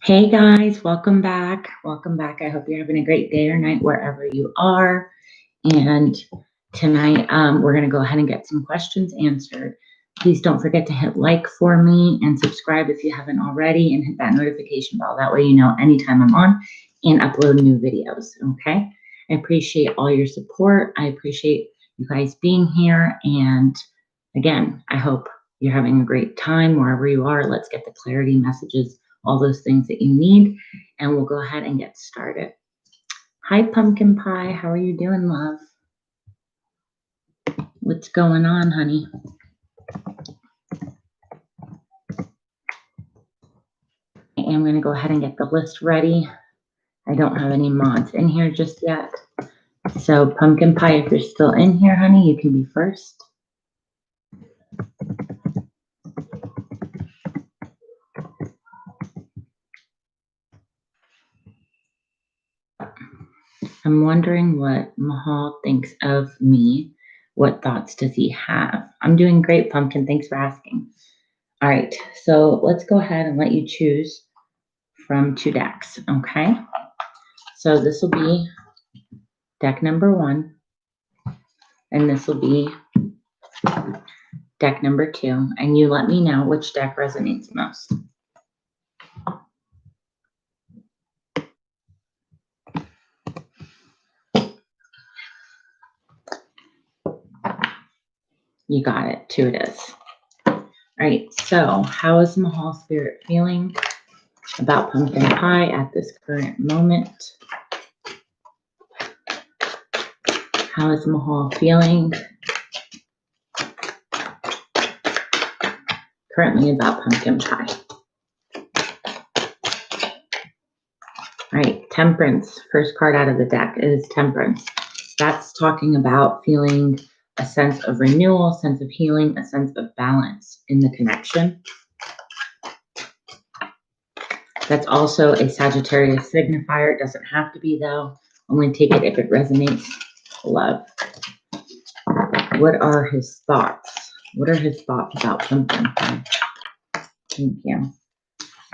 Hey guys, welcome back. Welcome back. I hope you're having a great day or night wherever you are. And tonight, we're going to go ahead and get some questions answered. Please don't forget to hit like for me and subscribe if you haven't already, and hit that notification bell. That way you know anytime I'm on and upload new videos, okay? I appreciate all your support. I appreciate you guys being here. And again, I hope you're having a great time wherever you are. Let's get the clarity messages, all those things that you need, and we'll go ahead and get started. Hi, Pumpkin Pie. How are you doing, love? What's going on, honey? I'm going to go ahead and get the list ready. I don't have any mods in here just yet. So, Pumpkin Pie, if you're still in here, honey, you can be first. I'm wondering what Mahal thinks of me. What thoughts does he have? I'm doing great, Pumpkin. Thanks for asking. All right, so let's go ahead and let you choose from 2 decks, okay? So this will be deck number 1, and this will be deck number 2, and you let me know which deck resonates most. You got it. 2 it is. All right, so how is Mahal Spirit feeling about Pumpkin Pie at this current moment? How is Mahal feeling currently about Pumpkin Pie? All right, Temperance. First card out of the deck is Temperance. That's talking about feeling a sense of renewal, a sense of healing, a sense of balance in the connection. That's also a Sagittarius signifier. It doesn't have to be, though. Only take it if it resonates. Love. What are his thoughts? What are his thoughts about Pumpkin Pie? Thank you.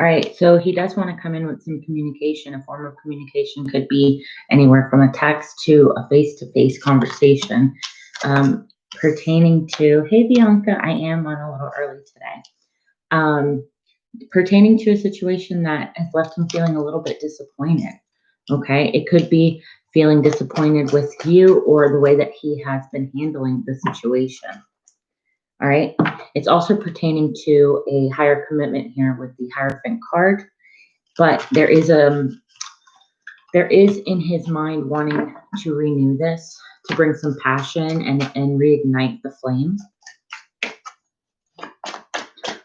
All right, so he does want to come in with some communication. A form of communication could be anywhere from a text to a face-to-face conversation pertaining to, hey, Bianca, I am on a little early today. Pertaining to a situation that has left him feeling a little bit disappointed, okay? It could be feeling disappointed with you or the way that he has been handling the situation. All right. It's also pertaining to a higher commitment here with the Hierophant card, but there is in his mind wanting to renew this, to bring some passion and reignite the flame.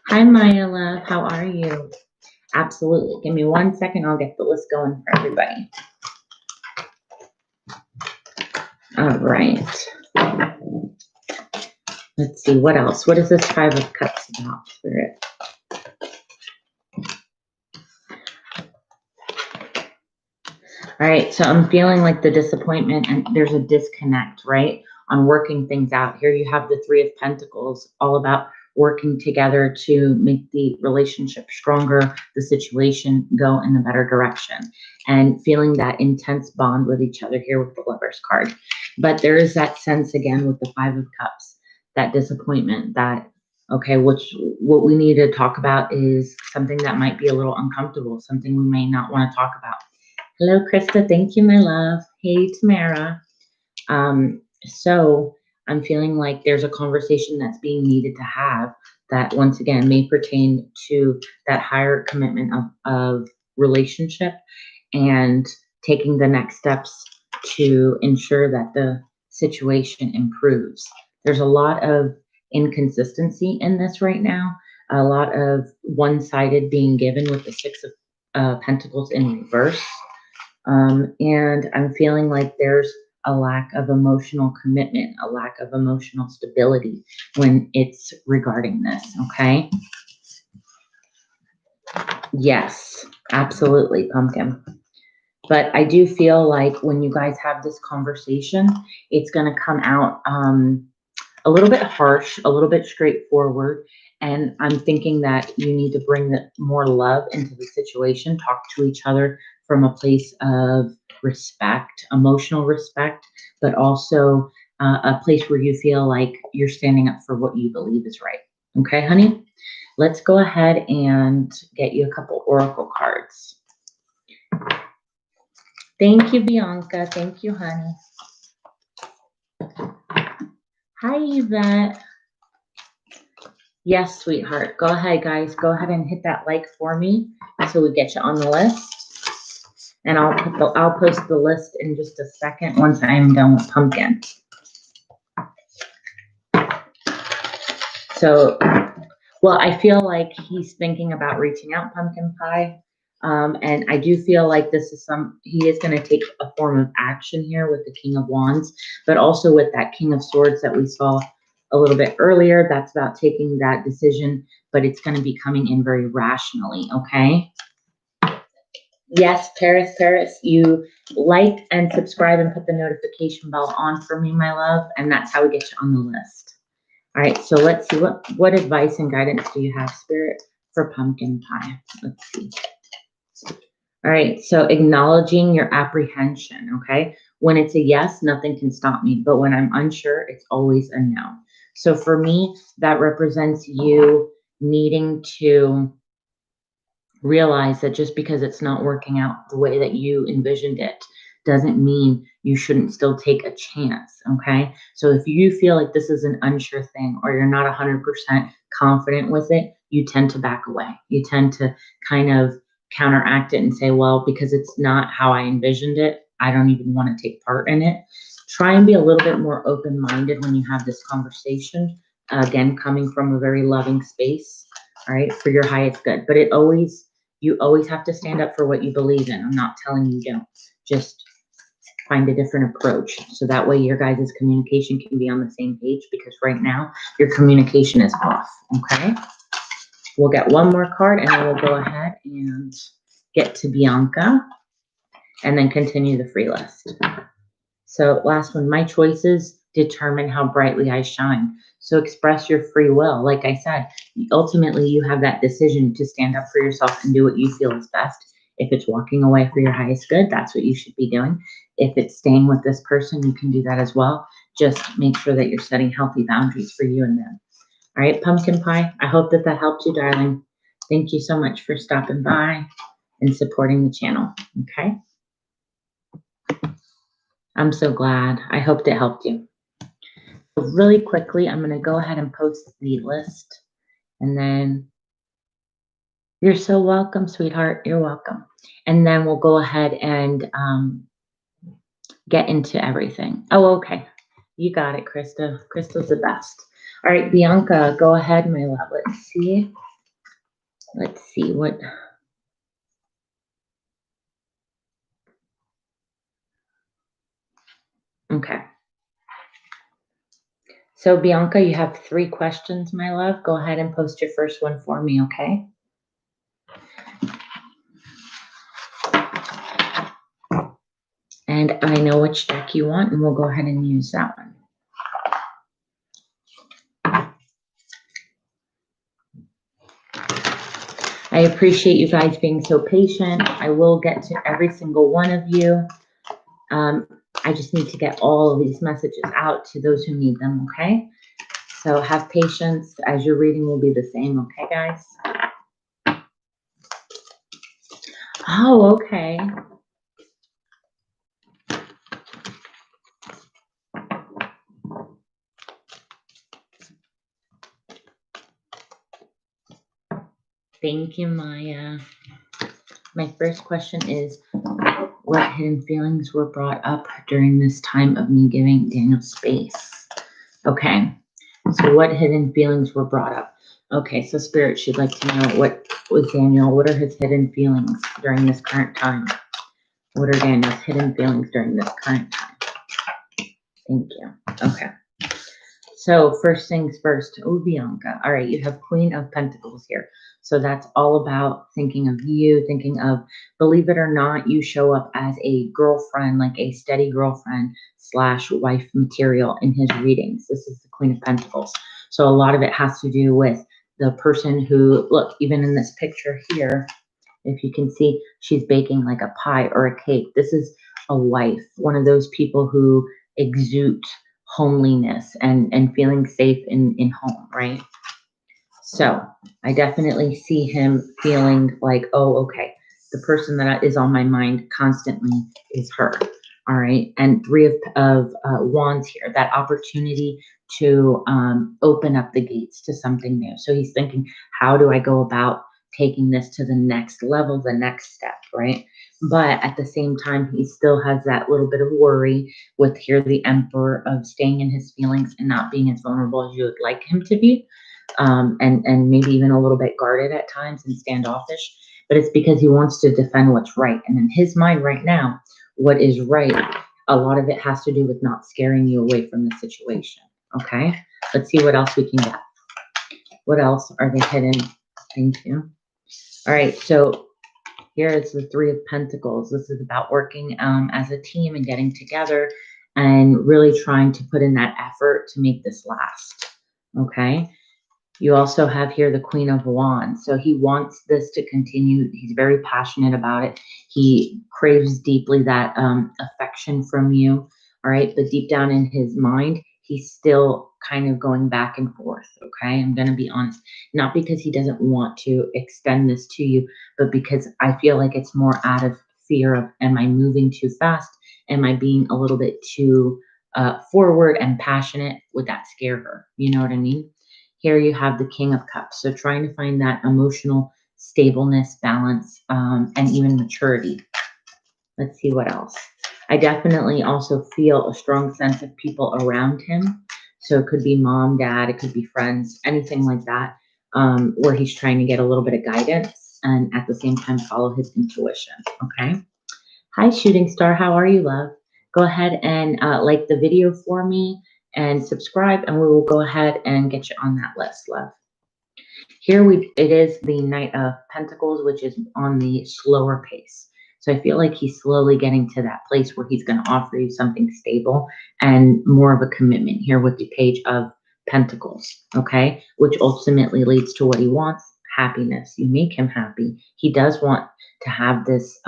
Hi, Maya love. How are you? Absolutely. Give me 1 second. I'll get the list going for everybody. All right. Let's see, what else? What is this 5 of Cups about, Spirit? All right, so I'm feeling like the disappointment, and there's a disconnect, right, on working things out. Here you have the 3 of Pentacles, all about working together to make the relationship stronger, the situation go in a better direction, and feeling that intense bond with each other here with the Lover's card. But there is that sense, again, with the 5 of Cups, that disappointment, that, okay, what we need to talk about is something that might be a little uncomfortable, something we may not want to talk about. Hello, Krista. Thank you, my love. Hey, Tamara. So I'm feeling like there's a conversation that's being needed to have that, once again, may pertain to that higher commitment of relationship and taking the next steps to ensure that the situation improves. There's a lot of inconsistency in this right now, a lot of one-sided being given with the 6 of Pentacles in reverse. And I'm feeling like there's a lack of emotional commitment, a lack of emotional stability when it's regarding this, okay? Yes, absolutely, Pumpkin. But I do feel like when you guys have this conversation, it's going to come out a little bit harsh, a little bit straightforward. And I'm thinking that you need to bring more love into the situation, talk to each other from a place of respect, emotional respect, but also a place where you feel like you're standing up for what you believe is right. Okay, honey? Let's go ahead and get you a couple oracle cards. Thank you, Bianca. Thank you, honey. Hi, Yvette. Yes, sweetheart. Go ahead, guys. Go ahead and hit that like for me so we get you on the list. And I'll post the list in just a second once I am done with Pumpkin. So, well, I feel like he's thinking about reaching out, Pumpkin Pie. And I do feel like he is going to take a form of action here with the King of Wands, but also with that King of Swords that we saw a little bit earlier. That's about taking that decision, but it's going to be coming in very rationally, okay? Yes, Paris, you like and subscribe and put the notification bell on for me, my love, and that's how we get you on the list. All right, so let's see, what advice and guidance do you have, Spirit, for Pumpkin Pie? Let's see. All right, so acknowledging your apprehension, okay? When it's a yes, nothing can stop me. But when I'm unsure, it's always a no. So for me, that represents you needing to realize that just because it's not working out the way that you envisioned it doesn't mean you shouldn't still take a chance, okay? So if you feel like this is an unsure thing or you're not 100% confident with it, you tend to back away. You tend to kind of counteract it and say, well, because it's not how I envisioned it, I don't even want to take part in it. Try and be a little bit more open-minded when you have this conversation, again, coming from a very loving space, all right, for your highest good. But you always have to stand up for what you believe in. I'm not telling you don't. Just find a different approach. So that way your guys' communication can be on the same page, because right now your communication is off, okay? We'll get one more card and then we'll go ahead and get to Bianca and then continue the free list. So last one, my choices determine how brightly I shine. So express your free will. Like I said, ultimately you have that decision to stand up for yourself and do what you feel is best. If it's walking away for your highest good, that's what you should be doing. If it's staying with this person, you can do that as well. Just make sure that you're setting healthy boundaries for you and them. All right, Pumpkin Pie, I hope that helped you, darling. Thank you so much for stopping by and supporting the channel, okay? I'm so glad. I hope it helped you. So really quickly, I'm going to go ahead and post the list, and then you're so welcome, sweetheart. You're welcome. And then we'll go ahead and get into everything. Oh, okay. You got it, Krista. Krista's the best. All right, Bianca, go ahead, my love. Let's see. Let's see what. Okay. So Bianca, you have 3 questions, my love. Go ahead and post your first one for me, okay? And I know which deck you want, and we'll go ahead and use that one. I appreciate you guys being so patient. I will get to every single one of you. I just need to get all of these messages out to those who need them, okay? So have patience, as your reading will be the same, okay, guys? Oh, okay. Thank you, Maya. My first question is, what hidden feelings were brought up during this time of me giving Daniel space? Okay, so what hidden feelings were brought up? Okay, so Spirit, she'd like to know, what was Daniel, what are his hidden feelings during this current time? What are Daniel's hidden feelings during this current time? Thank you. Okay. So first things first. Oh, Bianca. All right, you have Queen of Pentacles here. So that's all about thinking of you, thinking of, believe it or not, you show up as a girlfriend, like a steady girlfriend slash wife material in his readings. This is the Queen of Pentacles. So a lot of it has to do with the person who, look, even in this picture here, if you can see, she's baking like a pie or a cake. This is a wife, one of those people who exude homeliness and feeling safe in home, right? So I definitely see him feeling like, oh, okay, the person that is on my mind constantly is her. All right. And three of wands here, that opportunity to open up the gates to something new. So he's thinking, how do I go about taking this to the next level, the next step, right? But at the same time, he still has that little bit of worry with here, the Emperor, of staying in his feelings and not being as vulnerable as you would like him to be. And maybe even a little bit guarded at times and standoffish, but it's because he wants to defend what's right. And in his mind right now, what is right, a lot of it has to do with not scaring you away from the situation. Okay, let's see what else we can get. What else are they hidden? Thank you. All right, so here is the Three of Pentacles. This is about working as a team and getting together and really trying to put in that effort to make this last. Okay. You also have here the Queen of Wands. So he wants this to continue. He's very passionate about it. He craves deeply that affection from you. All right. But deep down in his mind, he's still kind of going back and forth. Okay. I'm going to be honest. Not because he doesn't want to extend this to you, but because I feel like it's more out of fear of, am I moving too fast? Am I being a little bit too forward and passionate? Would that scare her? You know what I mean? Here you have the King of Cups. So trying to find that emotional stableness, balance, and even maturity. Let's see what else. I definitely also feel a strong sense of people around him. So it could be mom, dad, it could be friends, anything like that, where he's trying to get a little bit of guidance and at the same time follow his intuition. Okay. Hi, Shooting Star. How are you, love? Go ahead and like the video for me and subscribe, and we will go ahead and get you on that list, love. Here it is the Knight of Pentacles, which is on the slower pace. So I feel like he's slowly getting to that place where he's going to offer you something stable and more of a commitment here with the Page of Pentacles, okay? Which ultimately leads to what he wants, happiness. You make him happy. He does want to have this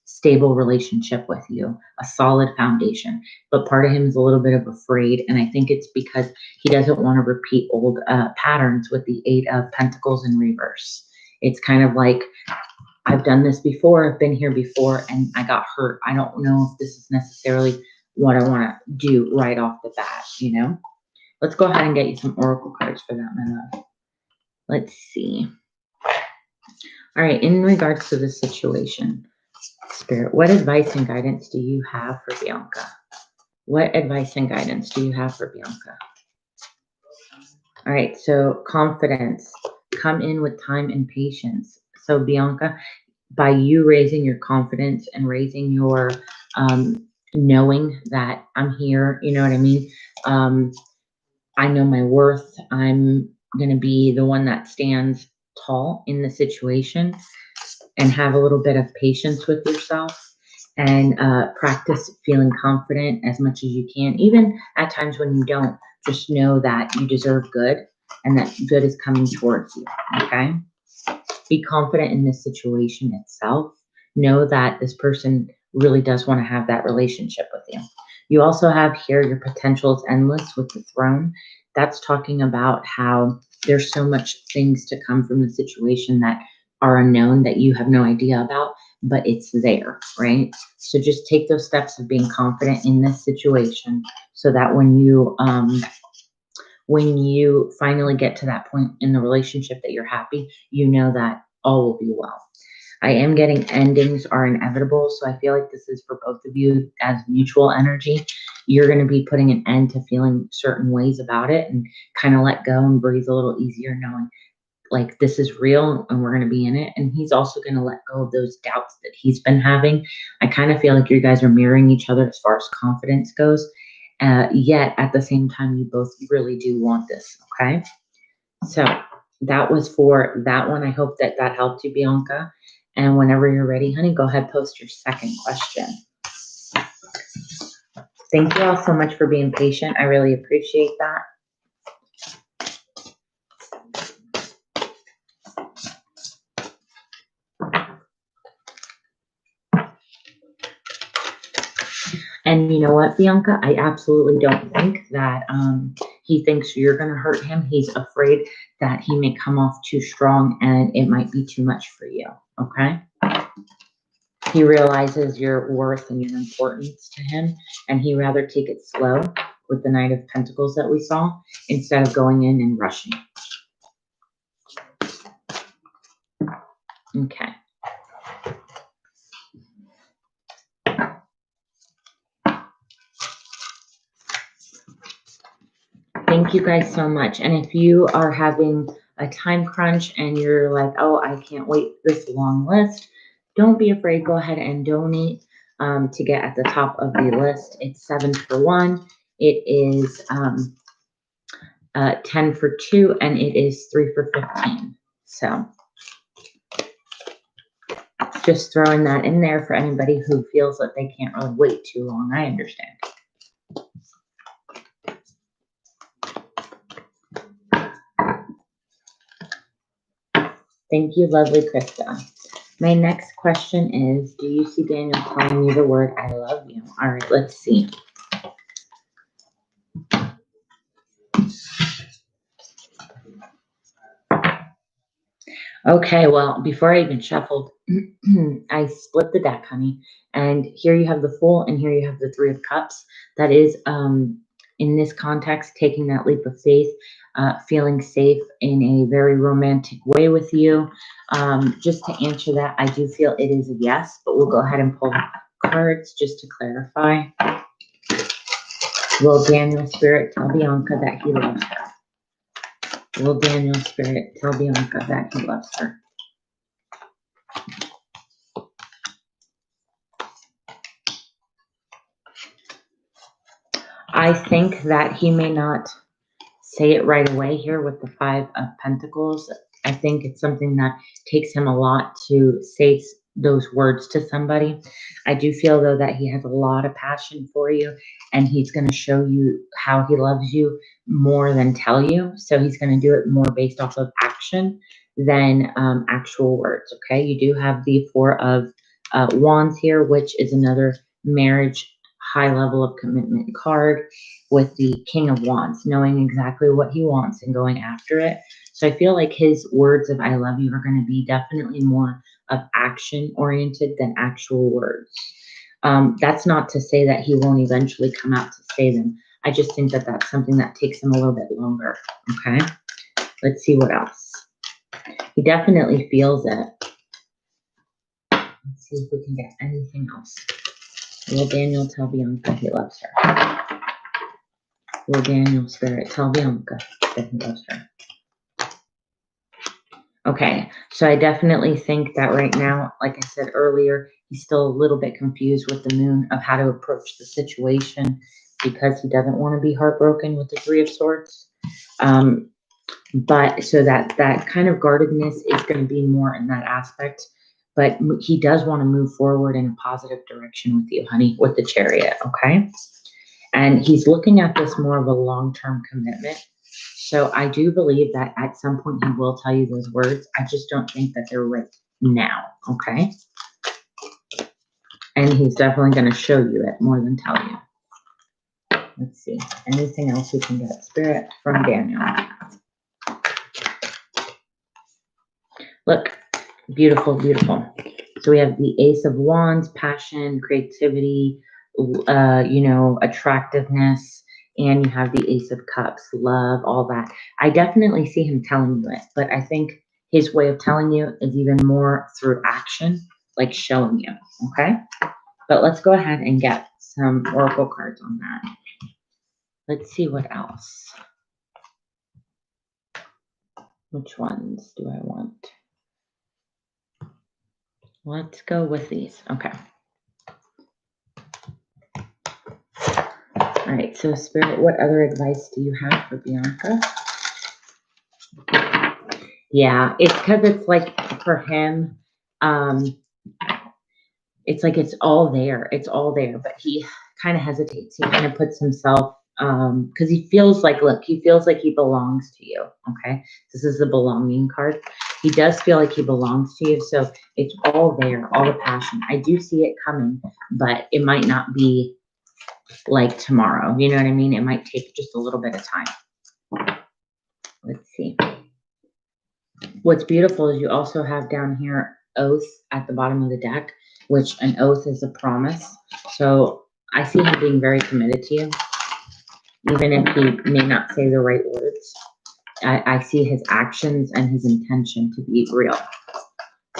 stable relationship with you, a solid foundation. But part of him is a little bit of afraid, and I think it's because he doesn't want to repeat old patterns with the Eight of Pentacles in reverse. It's kind of like, I've done this before, I've been here before, and I got hurt. I don't know if this is necessarily what I want to do right off the bat, you know? Let's go ahead and get you some oracle cards for that, my love. Let's see. All right, in regards to this situation, Spirit, what advice and guidance do you have for Bianca? What advice and guidance do you have for Bianca? All right, so confidence. Come in with time and patience. So Bianca, by you raising your confidence and raising your knowing that I'm here, you know what I mean? I know my worth. I'm going to be the one that stands tall in the situation, and have a little bit of patience with yourself, and practice feeling confident as much as you can. Even at times when you don't, just know that you deserve good and that good is coming towards you, okay? Be confident in this situation itself. Know that this person really does want to have that relationship with you. You also have here your potential is endless with the Throne. That's talking about how there's so much things to come from the situation that are unknown that you have no idea about, but it's there, right? So just take those steps of being confident in this situation so that when you finally get to that point in the relationship that you're happy, you know that all will be well. I am getting endings are inevitable. So I feel like this is for both of you as mutual energy. You're going to be putting an end to feeling certain ways about it and kind of let go and breathe a little easier, knowing like this is real and we're going to be in it. And he's also going to let go of those doubts that he's been having. I kind of feel like you guys are mirroring each other as far as confidence goes. Yet at the same time, you both really do want this. Okay. So that was for that one. I hope that that helped you, Bianca. And whenever you're ready, honey, go ahead, post your second question. Thank you all so much for being patient. I really appreciate that. And you know what, Bianca? I absolutely don't think that he thinks you're going to hurt him. He's afraid that he may come off too strong and it might be too much for you, okay? He realizes your worth and your importance to him, and he'd rather take it slow with the Knight of Pentacles that we saw instead of going in and rushing. Okay. Thank you guys so much. And if you are having a time crunch and you're like, oh, I can't wait this long list, don't be afraid. Go ahead and donate to get at the top of the list. It's 7 for 1. It is 10 for 2, and it is 3 for 15. So just throwing that in there for anybody who feels that they can't really wait too long. I understand. Thank you, lovely Krista. My next question is, do you see Daniel telling you the word I love you? All right, let's see. Okay, well, before I even shuffled, I split the deck, honey. And here you have the Fool, and here you have the Three of Cups. That is, in this context, taking that leap of faith, feeling safe in a very romantic way with you. Just to answer that, I do feel it is a yes, but we'll go ahead and pull cards just to clarify. Will Daniel Spirit tell Bianca that he loves her? Will Daniel Spirit tell Bianca that he loves her? I think that he may not say it right away here with the Five of Pentacles. I think it's something that takes him a lot to say those words to somebody. I do feel, though, that he has a lot of passion for you, and he's going to show you how he loves you more than tell you. So he's going to do it more based off of action than actual words, okay? You do have the Four of Wands here, which is another marriage high level of commitment card, with the King of Wands, knowing exactly what he wants and going after it. So I feel like his words of I love you are going to be definitely more of action oriented than actual words. That's not to say that he won't eventually come out to say them. I just think that that's something that takes him a little bit longer. Okay. Let's see what else. He definitely feels it. Let's see if we can get anything else. Will Daniel tell Bianca he loves her? Will Daniel Spirit tell Bianca that he loves her? Okay, so I definitely think that right now, like I said earlier, he's still a little bit confused with the Moon of how to approach the situation because he doesn't want to be heartbroken with the Three of Swords. But so that kind of guardedness is going to be more in that aspect. But he does want to move forward in a positive direction with you, honey, with the Chariot, okay? And he's looking at this more of a long-term commitment. So I do believe that at some point he will tell you those words. I just don't think that they're right now, okay? And he's definitely going to show you it more than tell you. Let's see. Anything else we can get? Spirit from Daniel. Look, beautiful, beautiful. So we have the Ace of Wands, passion, creativity, attractiveness, and you have the Ace of Cups, love, all that. I definitely see him telling you it, but I think his way of telling you is even more through action, like showing you, okay? But let's go ahead and get some oracle cards on that. Let's see what else. Which ones do I want? Let's go with these. Okay. All right, so Spirit, what other advice do you have for Bianca? Yeah, it's because it's like for him, it's like it's all there. It's all there, but he kind of hesitates. He kind of puts himself, because he feels like, look, he feels like he belongs to you. Okay, this is the belonging card. He does feel like he belongs to you, so it's all there, all the passion. I do see it coming, but it might not be like tomorrow. You know what I mean? It might take just a little bit of time. Let's see. What's beautiful is you also have down here oath at the bottom of the deck, which an oath is a promise. So I see him being very committed to you, even if he may not say the right words. I see his actions and his intention to be real.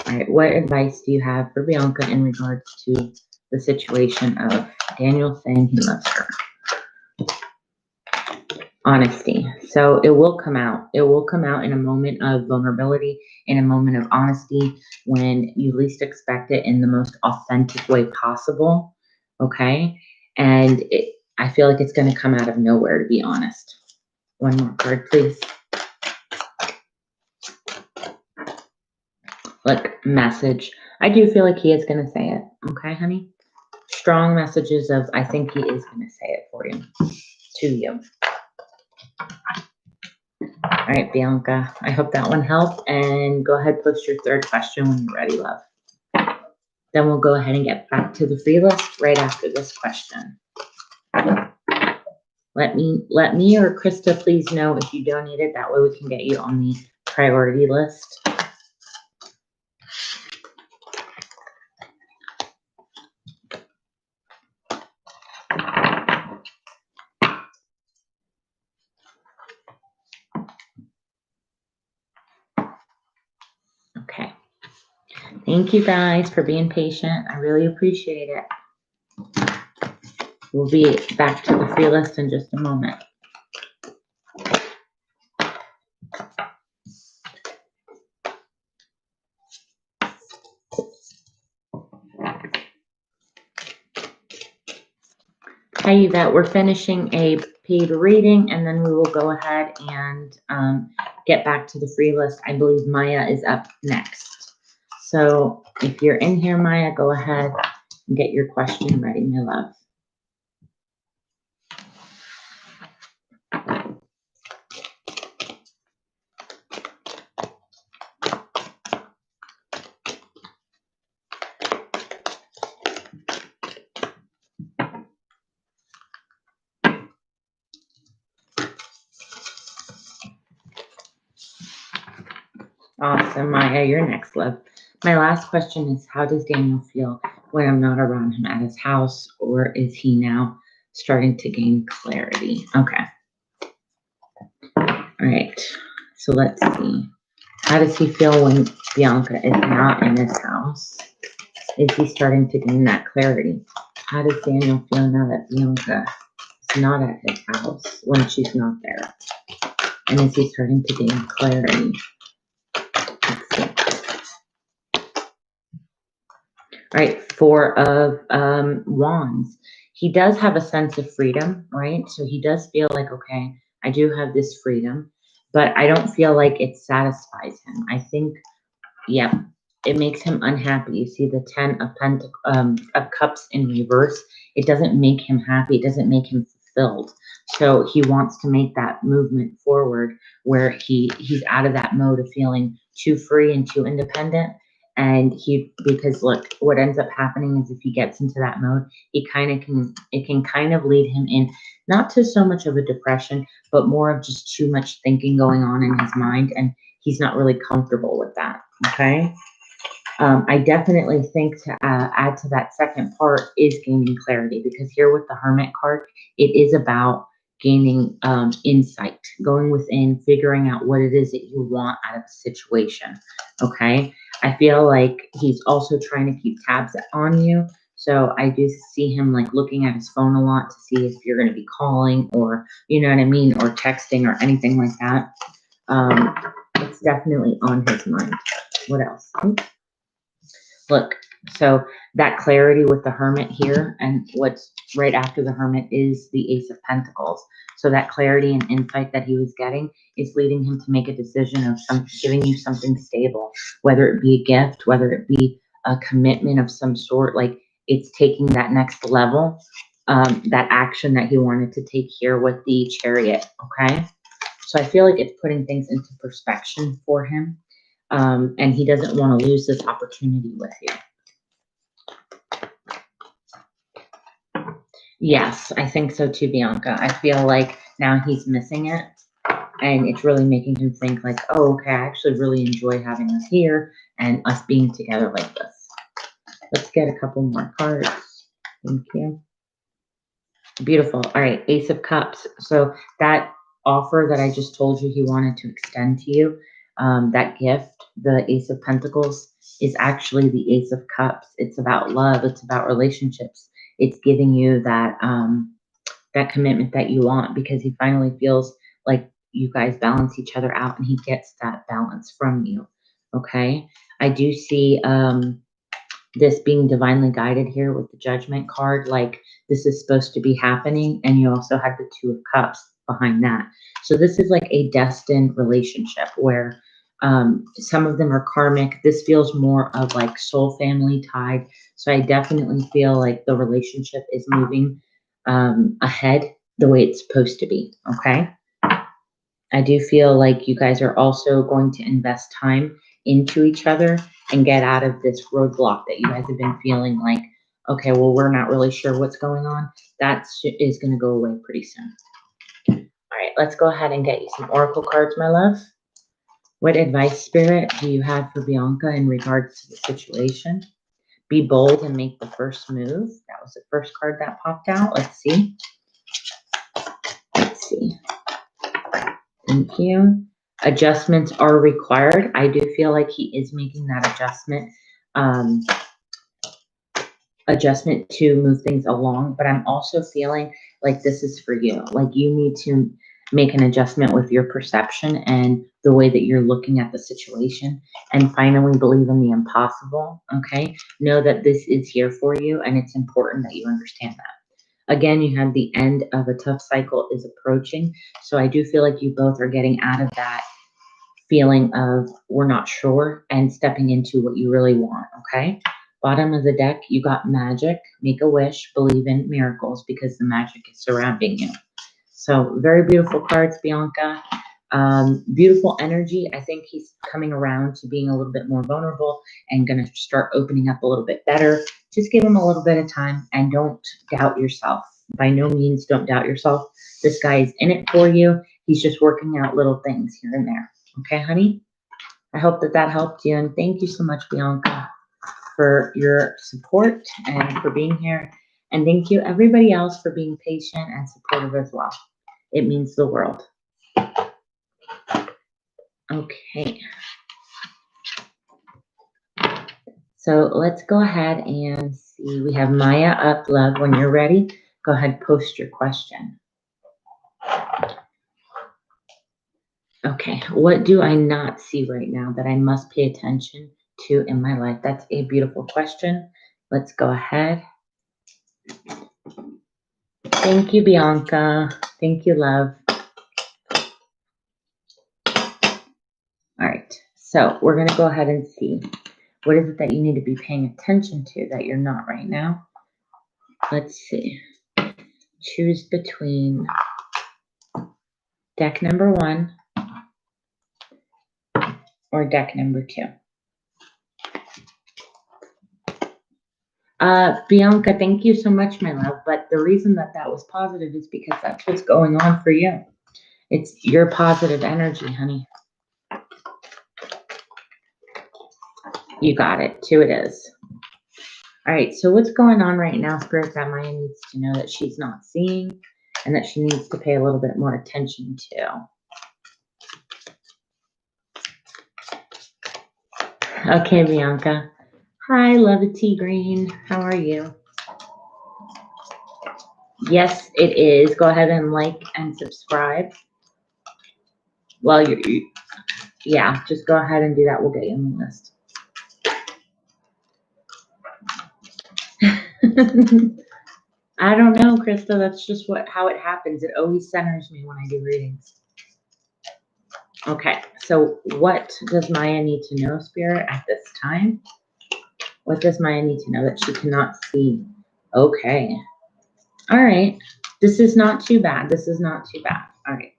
All right, what advice do you have for Bianca in regards to the situation of Daniel saying he loves her? Honesty. So it will come out. It will come out in a moment of vulnerability, in a moment of honesty, when you least expect it, in the most authentic way possible. Okay. And I feel like it's going to come out of nowhere, to be honest. One more card, please. Look, message. I do feel like he is going to say it. Okay, honey? Strong messages of, I think he is going to say it for you, to you. All right, Bianca, I hope that one helped. And go ahead, post your third question when you're ready, love. Then we'll go ahead and get back to the free list right after this question. Let me or Krista please know if you donated. That way we can get you on the priority list. Okay. Thank you guys for being patient. I really appreciate it. We'll be back to the free list in just a moment. Hey, Yvette, we're finishing a paid reading, and then we will go ahead and get back to the free list. I believe Maya is up next. So if you're in here, Maya, go ahead and get your question ready, my love. Awesome, Maya, you're next, love. My last question is, how does Daniel feel when I'm not around him at his house, or is he now starting to gain clarity? Okay. All right, so let's see. How does he feel when Bianca is not in his house? Is he starting to gain that clarity? How does Daniel feel now that Bianca is not at his house when she's not there? And is he starting to gain clarity? Let's see. All right, Four of Wands. He does have a sense of freedom, right? So he does feel like, okay, I do have this freedom, but I don't feel like it satisfies him. I think, yeah, it makes him unhappy. You see the 10 of Cups in reverse. It doesn't make him happy. It doesn't make him fulfilled. So he wants to make that movement forward where he's out of that mode of feeling too free and too independent. And because look, what ends up happening is if he gets into that mode, it can kind of lead him in, not to so much of a depression, but more of just too much thinking going on in his mind. And he's not really comfortable with that. Okay. I definitely think to add to that second part is gaining clarity, because here with the Hermit card, it is about gaining insight, going within, figuring out what it is that you want out of the situation. Okay. I feel like he's also trying to keep tabs on you. So I do see him like looking at his phone a lot to see if you're going to be calling, or, you know what I mean, or texting or anything like that. It's definitely on his mind. What else? Look, So that clarity with the Hermit here, and what's right after the Hermit is the Ace of Pentacles. So that clarity and insight that he was getting is leading him to make a decision of giving you something stable, whether it be a gift, whether it be a commitment of some sort. Like, it's taking that next level, that action that he wanted to take here with the Chariot. Okay. So I feel like it's putting things into perspective for him. And he doesn't want to lose this opportunity with you. Yes, I think so too, Bianca. I feel like now he's missing it, and it's really making him think like, oh, okay, I actually really enjoy having us here and us being together like this. Let's get a couple more cards. Thank you. Beautiful. All right, Ace of Cups. So that offer that I just told you he wanted to extend to you, that gift, the Ace of Pentacles, is actually the Ace of Cups. It's about love. It's about relationships. It's giving you that that commitment that you want, because he finally feels like you guys balance each other out, and he gets that balance from you. Okay. I do see this being divinely guided here with the Judgment card. Like, this is supposed to be happening, and you also have the Two of Cups behind that. So this is like a destined relationship where some of them are karmic. This feels more of like soul family tied. So I definitely feel like the relationship is moving ahead the way it's supposed to be. Okay. I do feel like you guys are also going to invest time into each other and get out of this roadblock that you guys have been feeling like, okay, well, we're not really sure what's going on. That is going to go away pretty soon. All right, let's go ahead and get you some oracle cards, my love. What advice, Spirit, do you have for Bianca in regards to the situation? Be bold and make the first move. That was the first card that popped out. Let's see. Let's see. Thank you. Adjustments are required. I do feel like he is making that adjustment to move things along, but I'm also feeling like this is for you. Like, you need to make an adjustment with your perception and the way that you're looking at the situation, and finally believe in the impossible. Okay. Know that this is here for you, and it's important that you understand that. Again, you have the end of a tough cycle is approaching. So I do feel like you both are getting out of that feeling of we're not sure and stepping into what you really want. Okay. Bottom of the deck, you got magic, make a wish, believe in miracles, because the magic is surrounding you. So very beautiful cards, Bianca. Beautiful energy. I think he's coming around to being a little bit more vulnerable and going to start opening up a little bit better. Just give him a little bit of time, and don't doubt yourself. By no means don't doubt yourself. This guy is in it for you. He's just working out little things here and there. Okay, honey? I hope that that helped you. And thank you so much, Bianca, for your support and for being here. And thank you, everybody else, for being patient and supportive as well. It means the world. Okay. So let's go ahead and see. We have Maya up, love. When you're ready, go ahead, post your question. Okay, what do I not see right now that I must pay attention to in my life? That's a beautiful question. Let's go ahead. Thank you, Bianca. Thank you, love. All right, so we're going to go ahead and see. What is it that you need to be paying attention to that you're not right now? Let's see. Choose between deck number 1 or deck number 2. Bianca, thank you so much, my love. But the reason that that was positive is because that's what's going on for you. It's your positive energy, honey. You got it. 2 it is. All right, so what's going on right now, Spirit, that Maya needs to know that she's not seeing and that she needs to pay a little bit more attention to? Okay, Bianca. Hi, love the tea green. How are you? Yes, it is. Go ahead and like and subscribe. Well, yeah, just go ahead and do that. We'll get you on the list. I don't know, Krista. That's just how it happens. It always centers me when I do readings. Okay, so what does Maya need to know, Spirit, at this time? What does Maya need to know that she cannot see? Okay. All right. This is not too bad. This is not too bad. All right.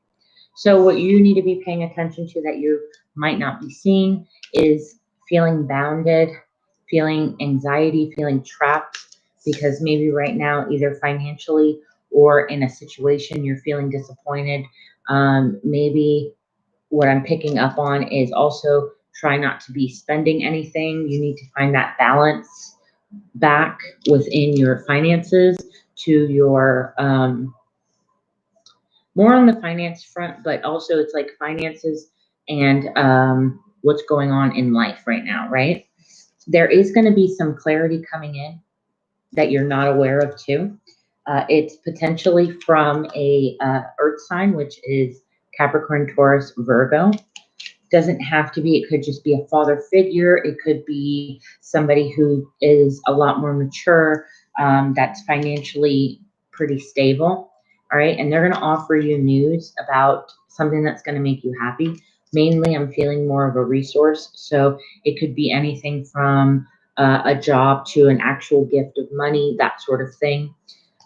So what you need to be paying attention to that you might not be seeing is feeling bounded, feeling anxiety, feeling trapped, because maybe right now, either financially or in a situation, you're feeling disappointed. Maybe what I'm picking up on is also try not to be spending anything. You need to find that balance back within your finances to your more on the finance front, but also it's like finances and what's going on in life right now, right? There is going to be some clarity coming in that you're not aware of too. It's potentially from a earth sign, which is Capricorn, Taurus, Virgo. Doesn't have to be. It could just be a father figure. It could be somebody who is a lot more mature, that's financially pretty stable. All right. And they're going to offer you news about something that's going to make you happy. Mainly, I'm feeling more of a resource. So it could be anything from a job to an actual gift of money, that sort of thing.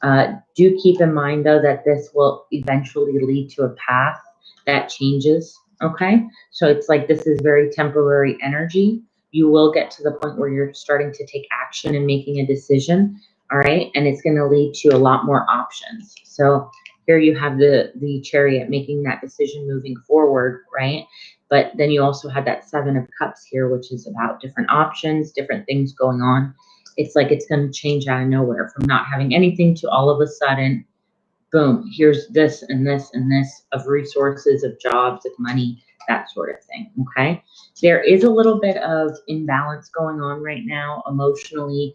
Do keep in mind, though, that this will eventually lead to a path that changes. Okay. So it's like this is very temporary energy. You will get to the point where you're starting to take action and making a decision. All right. And it's going to lead to a lot more options. So here you have the chariot making that decision moving forward. Right. But then you also had that 7 of Cups here, which is about different options, different things going on. It's like it's going to change out of nowhere from not having anything to all of a sudden, boom, here's this and this and this of resources, of jobs, of money, that sort of thing. Okay. There is a little bit of imbalance going on right now, emotionally,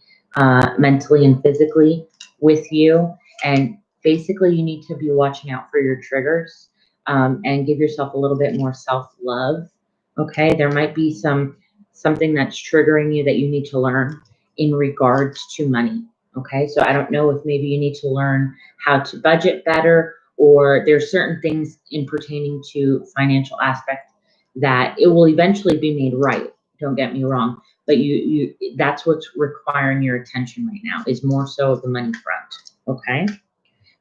mentally, and physically with you. And basically, you need to be watching out for your triggers, and give yourself a little bit more self-love. Okay. There might be something that's triggering you that you need to learn in regards to money. Okay. So I don't know if maybe you need to learn how to budget better, or there's certain things in pertaining to financial aspect that it will eventually be made right. Don't get me wrong, but you that's what's requiring your attention right now, is more so the money front. Okay.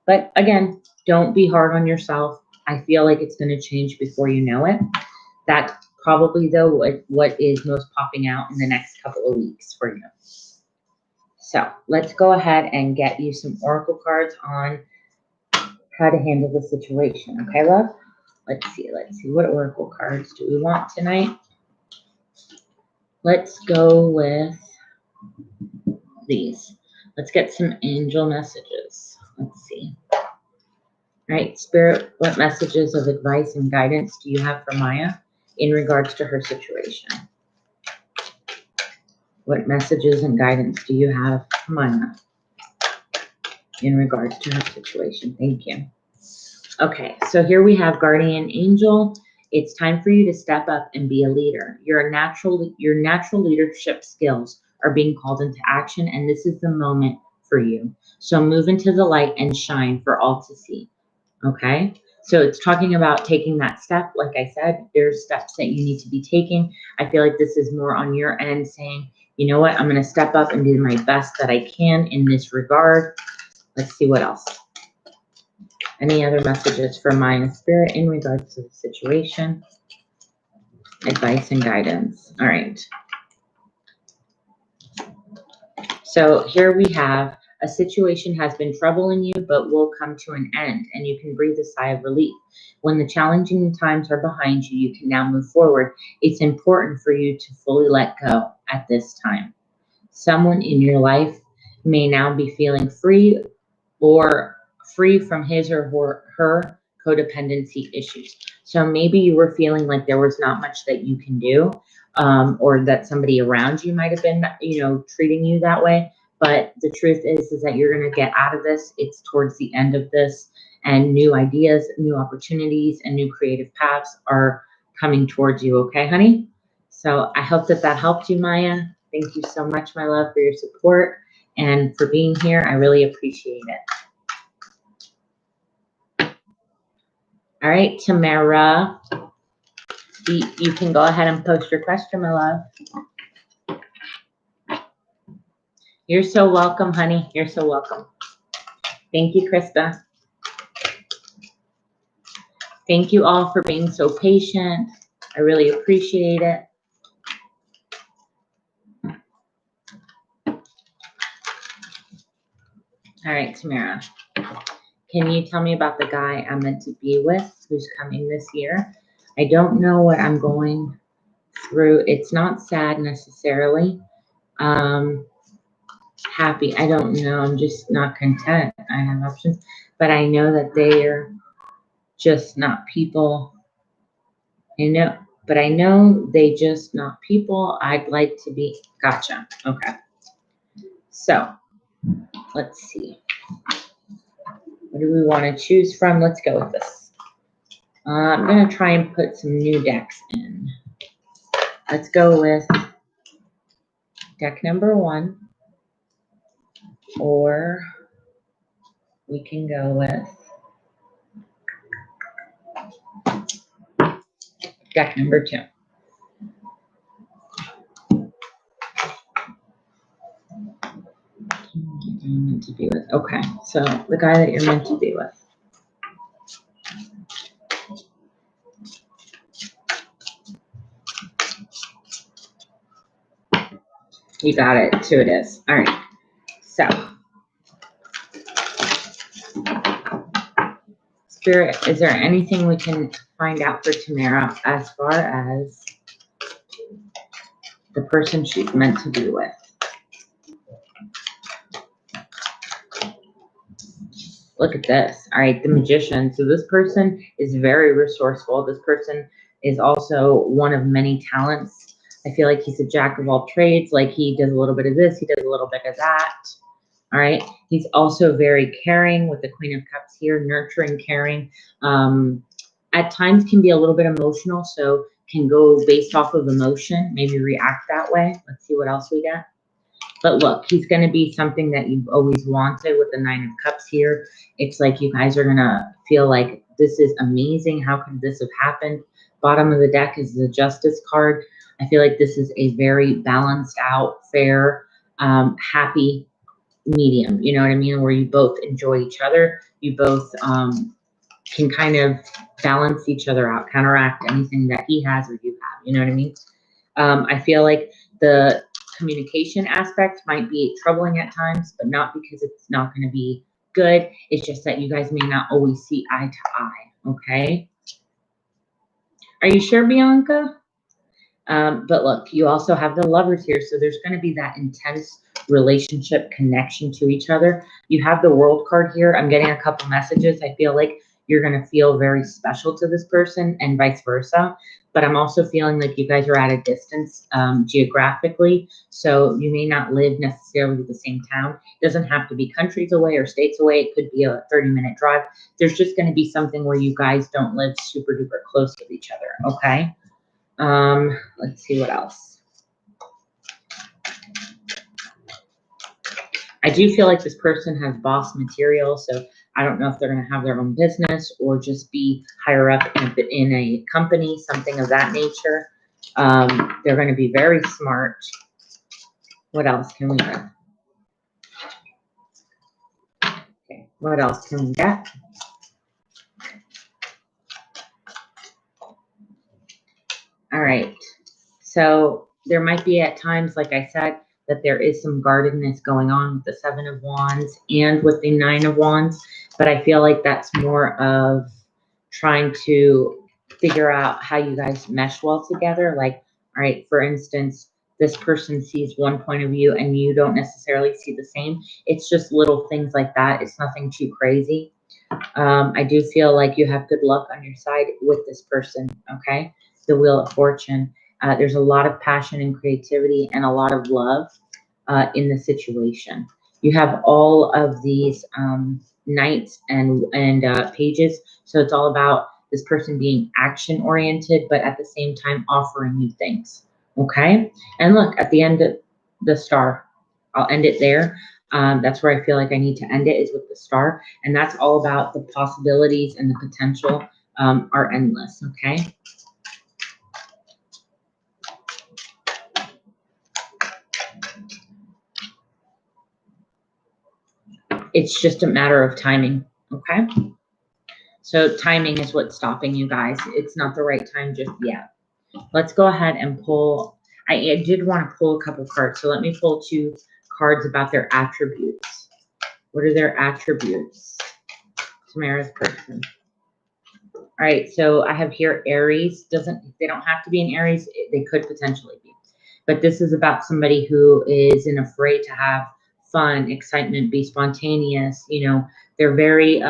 But again, don't be hard on yourself. I feel like it's going to change before you know it. That's probably, though, what is most popping out in the next couple of weeks for you. So let's go ahead and get you some oracle cards on how to handle the situation. Okay, love? Let's see. What oracle cards do we want tonight? Let's go with these. Let's get some angel messages. Let's see. All right, Spirit, what messages of advice and guidance do you have for Maya in regards to her situation? What messages and guidance do you have for Maya in regards to her situation? Thank you. Okay, so here we have Guardian Angel. It's time for you to step up and be a leader. Your natural leadership skills are being called into action, and this is the moment for you. So move into the light and shine for all to see. Okay, so it's talking about taking that step. Like I said, there's steps that you need to be taking. I feel like this is more on your end, saying, you know what, I'm going to step up and do my best that I can in this regard. Let's see what else. Any other messages for Maya Spirit in regards to the situation? Advice and guidance. All right. So here we have a situation has been troubling you, but will come to an end, and you can breathe a sigh of relief. When the challenging times are behind you, you can now move forward. It's important for you to fully let go at this time. Someone in your life may now be feeling free, or free from his or her codependency issues. So maybe you were feeling like there was not much that you can do, or that somebody around you might have been, treating you that way. But the truth is that you're going to get out of this. It's towards the end of this, and new ideas, new opportunities, and new creative paths are coming towards you. Okay, honey? So I hope that helped you, Maya. Thank you so much, my love, for your support. and for being here. I really appreciate it. All right, Tamara, you can go ahead and post your question, my love. You're so welcome, honey. You're so welcome. Thank you, Krista. Thank you all for being so patient. I really appreciate it. All right, Tamara. Can you tell me about the guy I'm meant to be with who's coming this year? I don't know what I'm going through. It's not sad necessarily. Happy. I don't know. I'm just not content. I have options, but I know that they're just not people. I know they just not people I'd like to be. Gotcha. Okay. So let's see. What do we want to choose from? Let's go with this. I'm going to try and put some new decks in. Let's go with deck number 1, or we can go with deck number 2. You're meant to be with. Okay, so the guy that you're meant to be with. You got it. 2 it is. All right. So, Spirit, is there anything we can find out for Tamara as far as the person she's meant to be with? Look at this. All right, the Magician. So this person is very resourceful. This person is also one of many talents. I feel like he's a jack of all trades. Like he does a little bit of this, he does a little bit of that. All right. He's also very caring with the Queen of Cups here, nurturing, caring. At times can be a little bit emotional, so can go based off of emotion, maybe react that way. Let's see what else we got. But look, he's going to be something that you've always wanted with the 9 of Cups here. It's like you guys are going to feel like this is amazing. How could this have happened? Bottom of the deck is the Justice card. I feel like this is a very balanced out, fair, happy medium. You know what I mean? Where you both enjoy each other. You both can kind of balance each other out, counteract anything that he has or you have. You know what I mean? I feel like the communication aspect might be troubling at times, but not because it's not going to be good. It's just that you guys may not always see eye to eye. Okay. Are you sure, Bianca? But look, you also have the Lovers here. So there's going to be that intense relationship connection to each other. You have the World card here. I'm getting a couple messages. I feel like you're going to feel very special to this person and vice versa. But I'm also feeling like you guys are at a distance geographically. So you may not live necessarily in the same town. It doesn't have to be countries away or states away. It could be a 30-minute drive. There's just going to be something where you guys don't live super duper close with each other. Okay. Let's see what else. I do feel like this person has boss material, so I don't know if they're going to have their own business or just be higher up in a company, something of that nature. They're going to be very smart. What else can we get? Okay, what else can we get? All right. So there might be at times, like I said, that there is some guardedness going on with the 7 of Wands and with the 9 of Wands. But I feel like that's more of trying to figure out how you guys mesh well together. Like, all right, for instance, this person sees one point of view and you don't necessarily see the same. It's just little things like that. It's nothing too crazy. I do feel like you have good luck on your side with this person, okay? The Wheel of Fortune. There's a lot of passion and creativity and a lot of love in the situation. You have all of these knights and pages, so it's all about this person being action-oriented, but at the same time offering you things, okay? And look, at the end of the star, I'll end it there. That's where I feel like I need to end it, is with the star. And that's all about the possibilities and the potential are endless, okay? It's just a matter of timing, okay? So timing is what's stopping you guys. It's not the right time just yet. Let's go ahead and pull. I did want to pull a couple cards. So let me pull 2 cards about their attributes. What are their attributes? Tamara's person. All right, so I have here Aries. They don't have to be an Aries. They could potentially be. But this is about somebody who isn't afraid to have fun, excitement, be spontaneous. You know, they're very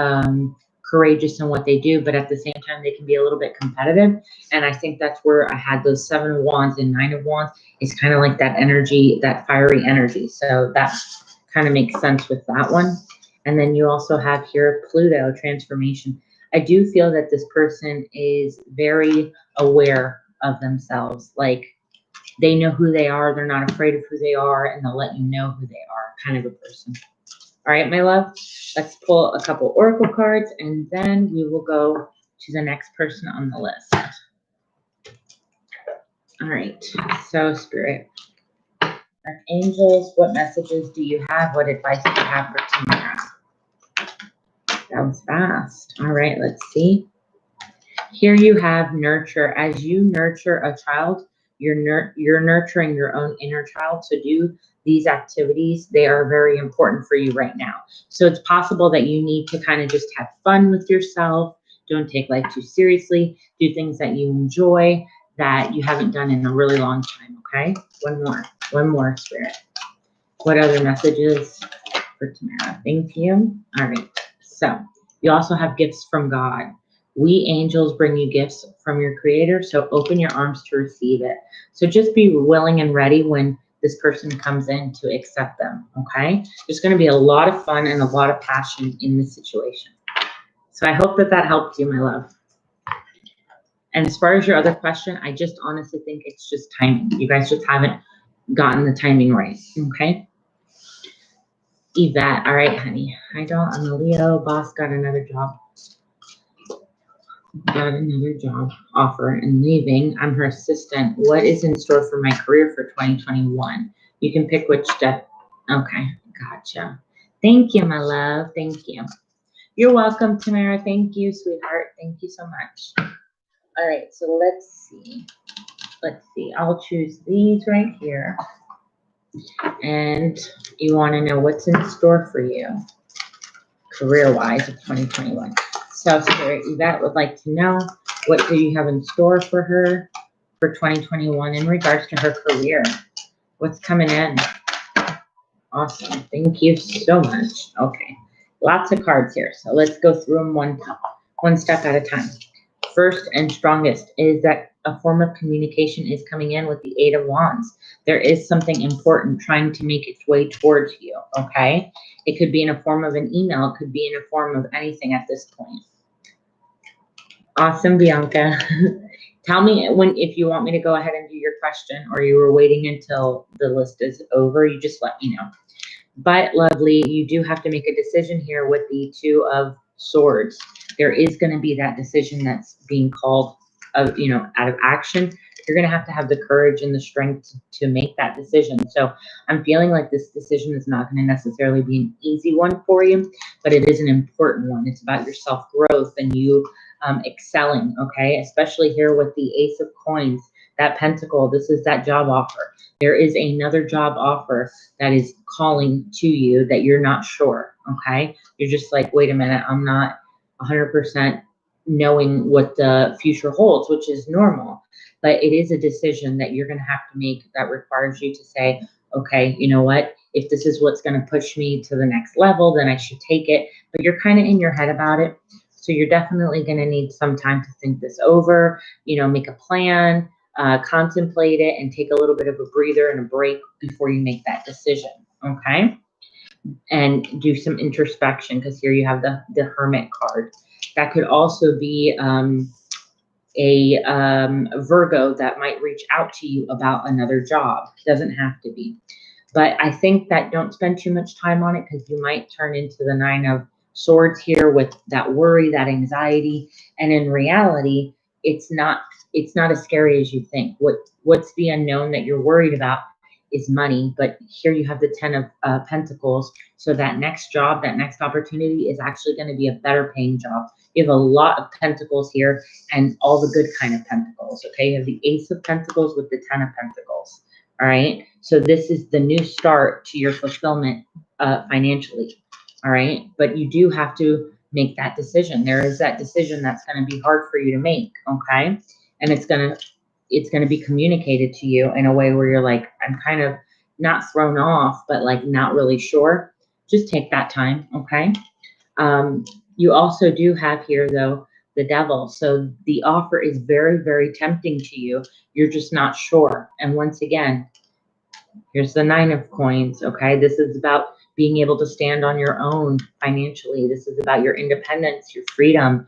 courageous in what they do, but at the same time, they can be a little bit competitive. And I think that's where I had those 7 of Wands and 9 of Wands. It's kind of like that energy, that fiery energy. So that kind of makes sense with that one. And then you also have here Pluto, transformation. I do feel that this person is very aware of themselves. Like, they know who they are. They're not afraid of who they are, and they'll let you know who they are, kind of a person. All right, my love, let's pull a couple oracle cards, and then we will go to the next person on the list. All right, so Spirit, Archangels, what messages do you have? What advice do you have for Tamara? That was fast. All right, let's see. Here you have nurture. As you nurture a child, you're nurturing your own inner child. So do these activities. They are very important for you right now. So it's possible that you need to kind of just have fun with yourself. Don't take life too seriously. Do things that you enjoy that you haven't done in a really long time, okay? One more, Spirit. What other messages for Tamara? Thank you. All right. So you also have gifts from God. We angels bring you gifts from your creator, so open your arms to receive it. So just be willing and ready when this person comes in to accept them, okay? There's going to be a lot of fun and a lot of passion in this situation. So I hope that helped you, my love. And as far as your other question, I just honestly think it's just timing. You guys just haven't gotten the timing right, okay? Yvette, all right, honey. Hi, doll. I'm a Leo. Boss got another job. Offer and leaving. I'm her assistant. What is in store for my career for 2021? You can pick which step. Okay, gotcha. Thank you, my love. Thank you. You're welcome, Tamara. Thank you, sweetheart. Thank you so much. All right, so let's see. I'll choose these right here. And you want to know what's in store for you career-wise of 2021. So, Spirit, Yvette would like to know, what do you have in store for her for 2021 in regards to her career? What's coming in? Awesome. Thank you so much. Okay. Lots of cards here. So let's go through them one step at a time. First and strongest is that a form of communication is coming in with the 8 of Wands. There is something important trying to make its way towards you, okay? It could be in a form of an email. It could be in a form of anything at this point. Awesome, Bianca. Tell me if you want me to go ahead and do your question, or you were waiting until the list is over, you just let me know. But lovely, you do have to make a decision here with the 2 of Swords. There is going to be that decision that's being called out of action. You're going to have the courage and the strength to make that decision. So I'm feeling like this decision is not going to necessarily be an easy one for you, but it is an important one. It's about your self-growth and you excelling, okay? Especially here with the Ace of Coins, that Pentacle. This is that job offer. There is another job offer that is calling to you that you're not sure, okay? You're just like, wait a minute, I'm not 100% knowing what the future holds, which is normal. But it is a decision that you're going to have to make that requires you to say, okay, you know what? If this is what's going to push me to the next level, then I should take it. But you're kind of in your head about it. So you're definitely going to need some time to think this over, make a plan, contemplate it, and take a little bit of a breather and a break before you make that decision, okay? And do some introspection, because here you have the Hermit card. That could also be a Virgo that might reach out to you about another job. It doesn't have to be. But I think that don't spend too much time on it, because you might turn into the 9 of Swords here with that worry, that anxiety. And in reality, it's not as scary as you think. What's the unknown that you're worried about is money. But here you have the 10 of Pentacles. So that next job, that next opportunity is actually going to be a better paying job. You have a lot of Pentacles here, and all the good kind of Pentacles. Okay, you have the Ace of Pentacles with the 10 of Pentacles. All right, so this is the new start to your fulfillment financially. All right, but you do have to make that decision. There is that decision that's going to be hard for you to make. Okay, and it's going to be communicated to you in a way where you're like, I'm kind of not thrown off, but like not really sure. Just take that time. Okay. You also do have here though the Devil. So the offer is very, very tempting to you. You're just not sure. And once again, here's the 9 of Coins. Okay, this is about being able to stand on your own financially. This is about your independence, your freedom,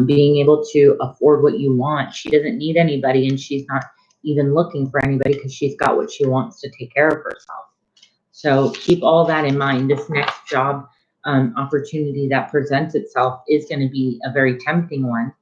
being able to afford what you want. She doesn't need anybody, and she's not even looking for anybody, because she's got what she wants to take care of herself. So keep all that in mind. This next job opportunity that presents itself is going to be a very tempting one.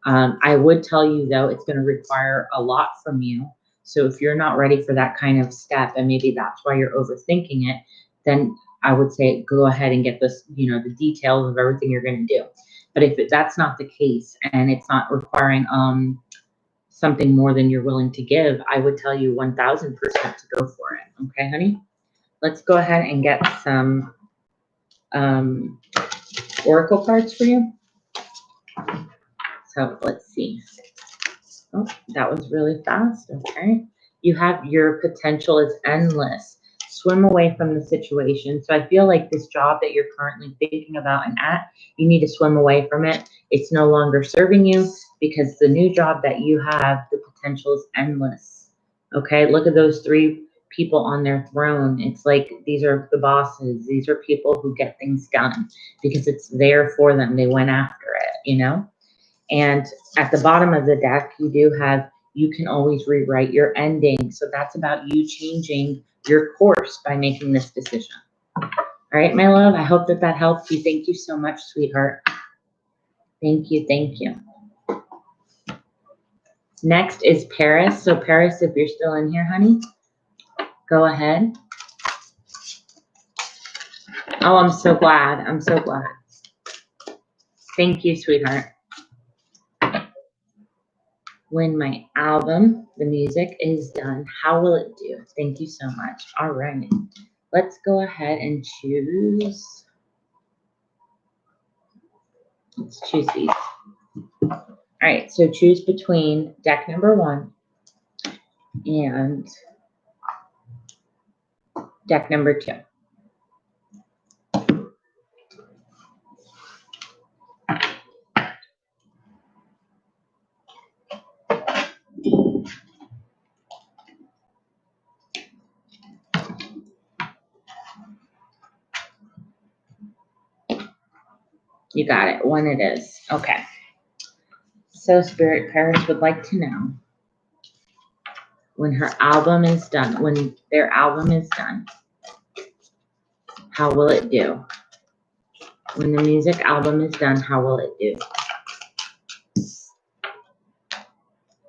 I would tell you, though, it's going to require a lot from you. So if you're not ready for that kind of step, and maybe that's why you're overthinking it, then I would say go ahead and get this, the details of everything you're going to do. But if that's not the case, and it's not requiring something more than you're willing to give, I would tell you 1000% to go for it. Okay, honey? Let's go ahead and get some oracle cards for you. So let's see. Oh, that was really fast. Okay. You have your potential is endless. Swim away from the situation. So I feel like this job that you're currently thinking about and at, you need to swim away from it. It's no longer serving you, because the new job that you have, the potential is endless. Okay. Look at those 3 people on their throne. It's like these are the bosses. These are people who get things done because it's there for them. They went after it, And at the bottom of the deck, you do have, you can always rewrite your ending. So that's about you changing your course by making this decision. All right, my love, I hope that helps you. Thank you so much, sweetheart. Thank you. Thank you. Next is Paris. So Paris, if you're still in here, honey, go ahead. Oh, I'm so glad. I'm so glad. Thank you, sweetheart. When my album, the music, is done, how will it do? Thank you so much. All right. Let's go ahead and choose. Let's choose these. All right. So choose between deck number 1 and deck number 2. You got it. 1 it is. Okay. So Spirit, Paris would like to know, when her album is done, when their album is done, how will it do? When the music album is done, how will it do?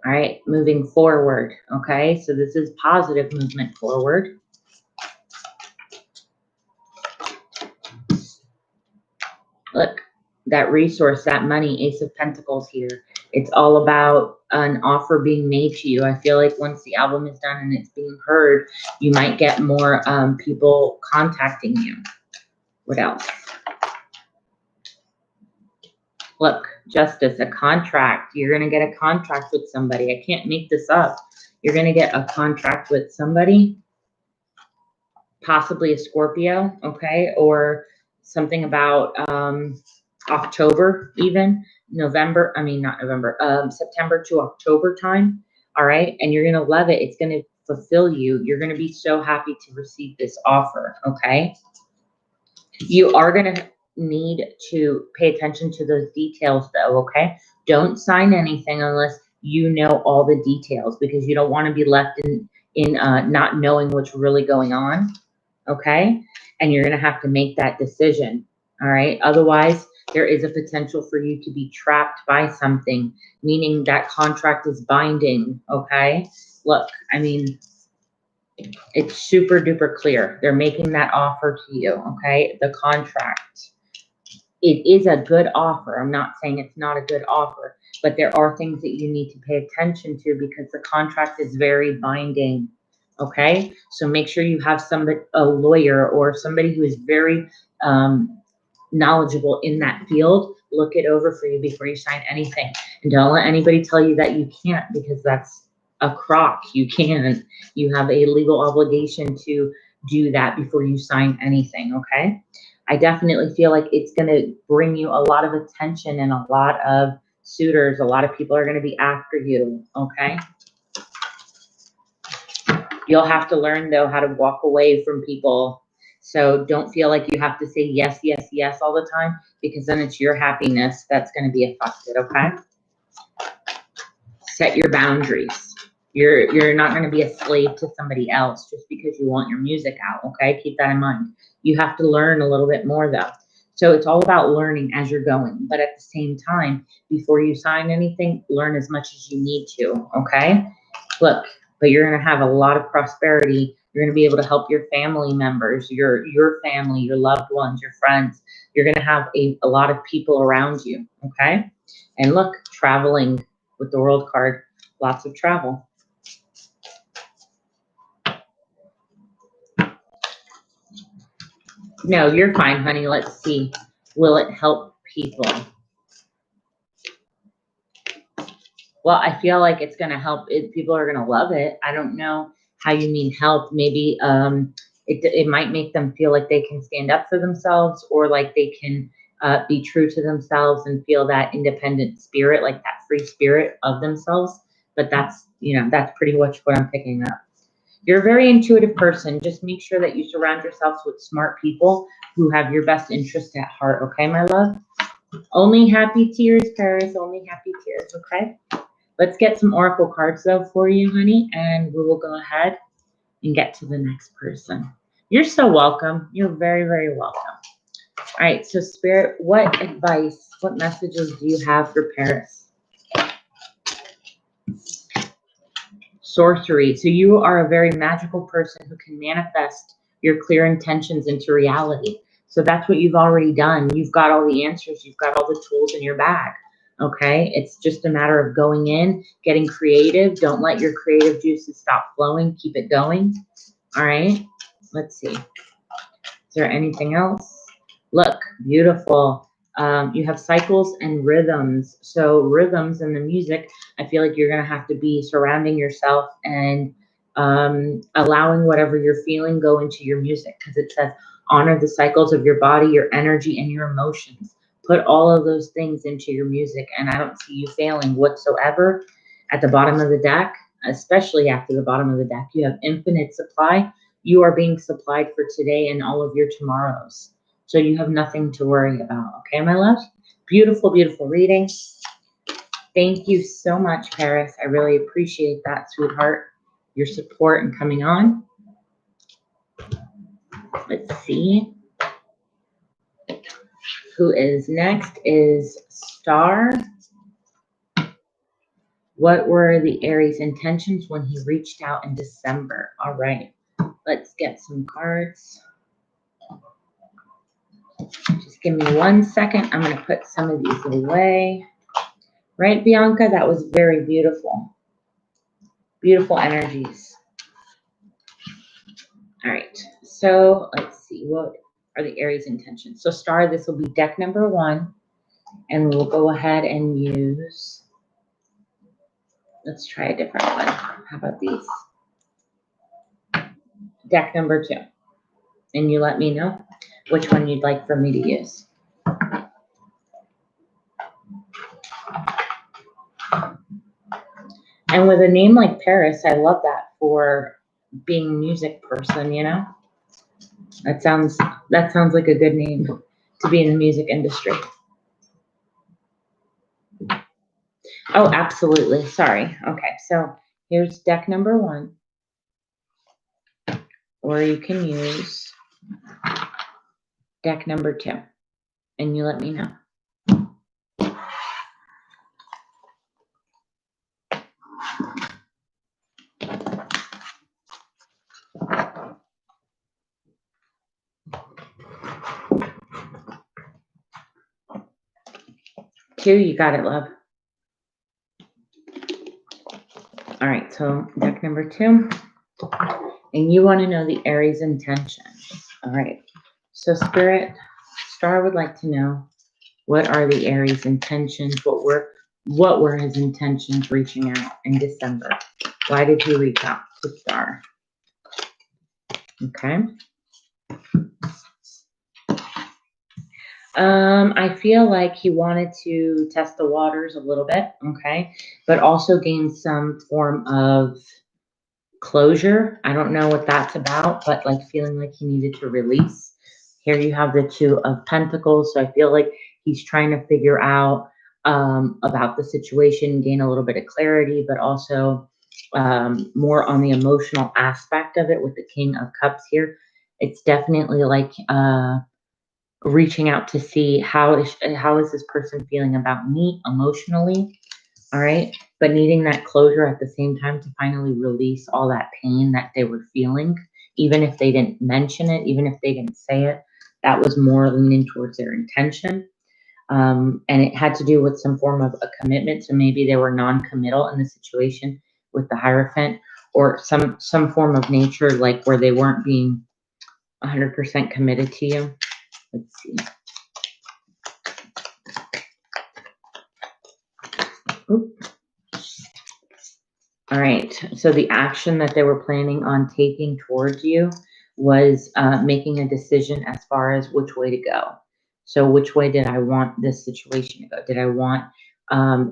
All right, moving forward. Okay, so this is positive movement forward. Look, that resource, that money, Ace of Pentacles here. It's all about an offer being made to you. I feel like once the album is done and it's being heard, you might get more people contacting you. What else? Look, Justice, a contract. You're going to get a contract with somebody. I can't make this up. You're going to get a contract with somebody, possibly a Scorpio, okay, or something about October, even November. I mean, not November, September to October time. All right. And you're going to love it. It's going to fulfill you. You're going to be so happy to receive this offer. Okay. You are going to need to pay attention to those details though. Okay. Don't sign anything unless you know all the details, because you don't want to be left in not knowing what's really going on, okay? And you're going to have to make that decision, all right? Otherwise, there is a potential for you to be trapped by something, meaning that contract is binding, okay? Look, I mean, it's super duper clear. They're making that offer to you, okay? The contract. It is a good offer. I'm not saying it's not a good offer, but there are things that you need to pay attention to because the contract is very binding, okay? So make sure you have somebody, a lawyer or somebody who is very knowledgeable in that field, look it over for you before you sign anything. And don't let anybody tell you that you can't, because that's a crock. You can. You have a legal obligation to do that before you sign anything, okay? I definitely feel like it's going to bring you a lot of attention and a lot of suitors. A lot of people are going to be after you, okay? You'll have to learn, though, how to walk away from people. So don't feel like you have to say yes, yes, yes all the time, because then it's your happiness that's going to be affected, okay? Set your boundaries. You're not going to be a slave to somebody else just because you want your music out, okay? Keep that in mind. You have to learn a little bit more, though. So it's all about learning as you're going. But at the same time, before you sign anything, learn as much as you need to, okay? Look, but you're going to have a lot of prosperity. You're going to be able to help your family members, your family, your loved ones, your friends. You're going to have a lot of people around you, okay? And look, traveling with the World card, lots of travel. No, you're fine, honey. Let's see. Will it help people? Well, I feel like it's going to help. People are going to love it. I don't know how you mean help. Maybe it might make them feel like they can stand up for themselves, or like they can be true to themselves and feel that independent spirit, like that free spirit of themselves. But that's, that's pretty much what I'm picking up. You're a very intuitive person. Just make sure that you surround yourselves with smart people who have your best interest at heart. Okay, my love? Only happy tears, Paris. Only happy tears. Okay? Let's get some oracle cards, though, for you, honey, and we will go ahead and get to the next person. You're so welcome. You're very, very welcome. All right, so Spirit, what advice, what messages do you have for Paris? Sorcery. So you are a very magical person who can manifest your clear intentions into reality. So that's what you've already done. You've got all the answers. You've got all the tools in your bag. Okay? It's just a matter of going in, getting creative. Don't let your creative juices stop flowing. Keep it going. All right? Let's see. Is there anything else? Look, beautiful. You have cycles and rhythms. So rhythms in the music, I feel like you're going to have to be surrounding yourself and allowing whatever you're feeling go into your music, because it says honor the cycles of your body, your energy, and your emotions. Put all of those things into your music, and I don't see you failing whatsoever. At the bottom of the deck, especially after the bottom of the deck, you have infinite supply. You are being supplied for today and all of your tomorrows. So you have nothing to worry about. Okay, my love? Beautiful, beautiful reading. Thank you so much, Paris. I really appreciate that, sweetheart. Your support and coming on. Let's see. Who is next is Star. What were the Aries' intentions when he reached out in December? All right. Let's get some cards. Just give me 1 second. I'm going to put some of these away. Right, Bianca? That was very beautiful. Beautiful energies. All right. So let's see. What are the Aries' intentions? So Star, this will be deck number 1. And we'll go ahead and use, let's try a different one. How about these? Deck number 2. And you let me know which one you'd like for me to use. And with a name like Paris, I love that for being a music person, That sounds like a good name to be in the music industry. Oh, absolutely. Sorry. Okay, so here's deck number 1. or you can use deck number 2, and you let me know. Two, you got it, love. All right, so deck number 2, and you want to know the Aries intention. All right, so Spirit Star would like to know, what are the Aries intentions? What were his intentions reaching out in December? Why did he reach out to Star? Okay. I feel like he wanted to test the waters a little bit, okay, but also gain some form of closure. I don't know what that's about, but like feeling like he needed to release. Here you have the 2 of Pentacles, so I feel like he's trying to figure out about the situation, gain a little bit of clarity, but also more on the emotional aspect of it with the King of Cups here. It's definitely like reaching out to see how is this person feeling about me emotionally, all right? But needing that closure at the same time to finally release all that pain that they were feeling, even if they didn't mention it, even if they didn't say it, that was more leaning towards their intention. And it had to do with some form of a commitment. So maybe they were non-committal in the situation with the Hierophant, or some form of nature, like where they weren't being 100% committed to you. Let's see. Oop. All right. So the action that they were planning on taking towards you was making a decision as far as which way to go. So which way did I want this situation to go? Did I want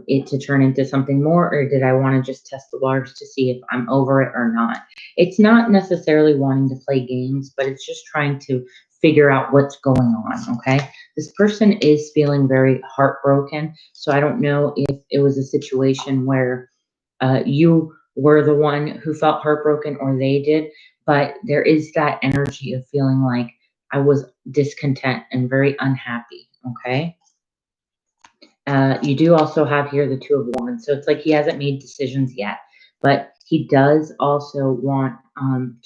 it to turn into something more, or did I want to just test the waters to see if I'm over it or not? It's not necessarily wanting to play games, but it's just trying to figure out what's going on, okay? This person is feeling very heartbroken, so I don't know if it was a situation where you were the one who felt heartbroken or they did, but there is that energy of feeling like I was discontent and very unhappy, okay? You do also have here the 2 of Wands, so it's like he hasn't made decisions yet, but he does also want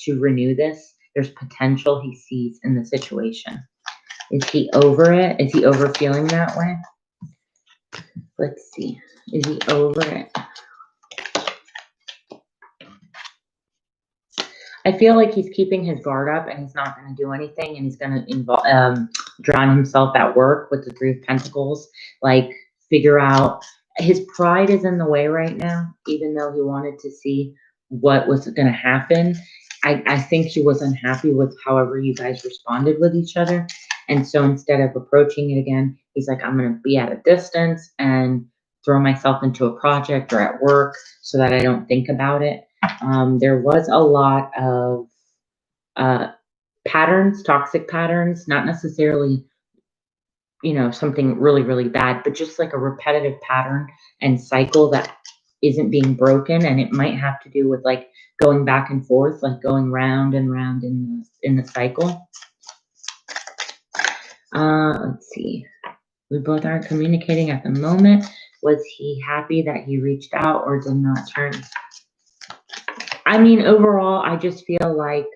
to renew this. There's potential he sees in the situation. Is he over it? Is he over feeling that way? Let's see. Is he over it? I feel like he's keeping his guard up and he's not going to do anything, and he's going to drown himself at work with the 3 of Pentacles, like figure out. His pride is in the way right now, even though he wanted to see what was going to happen. I think he was unhappy with however you guys responded with each other. And so instead of approaching it again, he's like, I'm going to be at a distance and throw myself into a project or at work so that I don't think about it. There was a lot of patterns, toxic patterns, not necessarily, something really, really bad, but just like a repetitive pattern and cycle that isn't being broken. And it might have to do with like going back and forth, like going round and round in the cycle. Let's see. We both aren't communicating at the moment. Was he happy that he reached out or did not turn? I mean, overall, I just feel like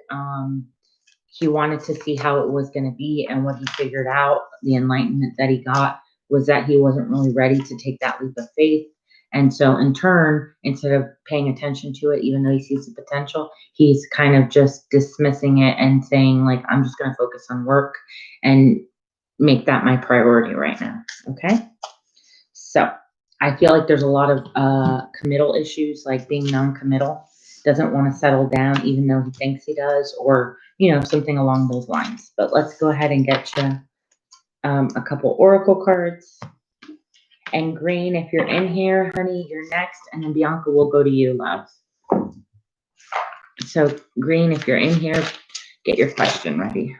he wanted to see how it was going to be, and what he figured out, the enlightenment that he got, was that he wasn't really ready to take that leap of faith. And so in turn, instead of paying attention to it, even though he sees the potential, he's kind of just dismissing it and saying, like, I'm just going to focus on work and make that my priority right now. Okay. So I feel like there's a lot of committal issues, like being non-committal, doesn't want to settle down even though he thinks he does, or something along those lines. But let's go ahead and get you a couple oracle cards. And Green, if you're in here, honey, you're next, and then Bianca will go to you, love. So Green, if you're in here, get your question ready.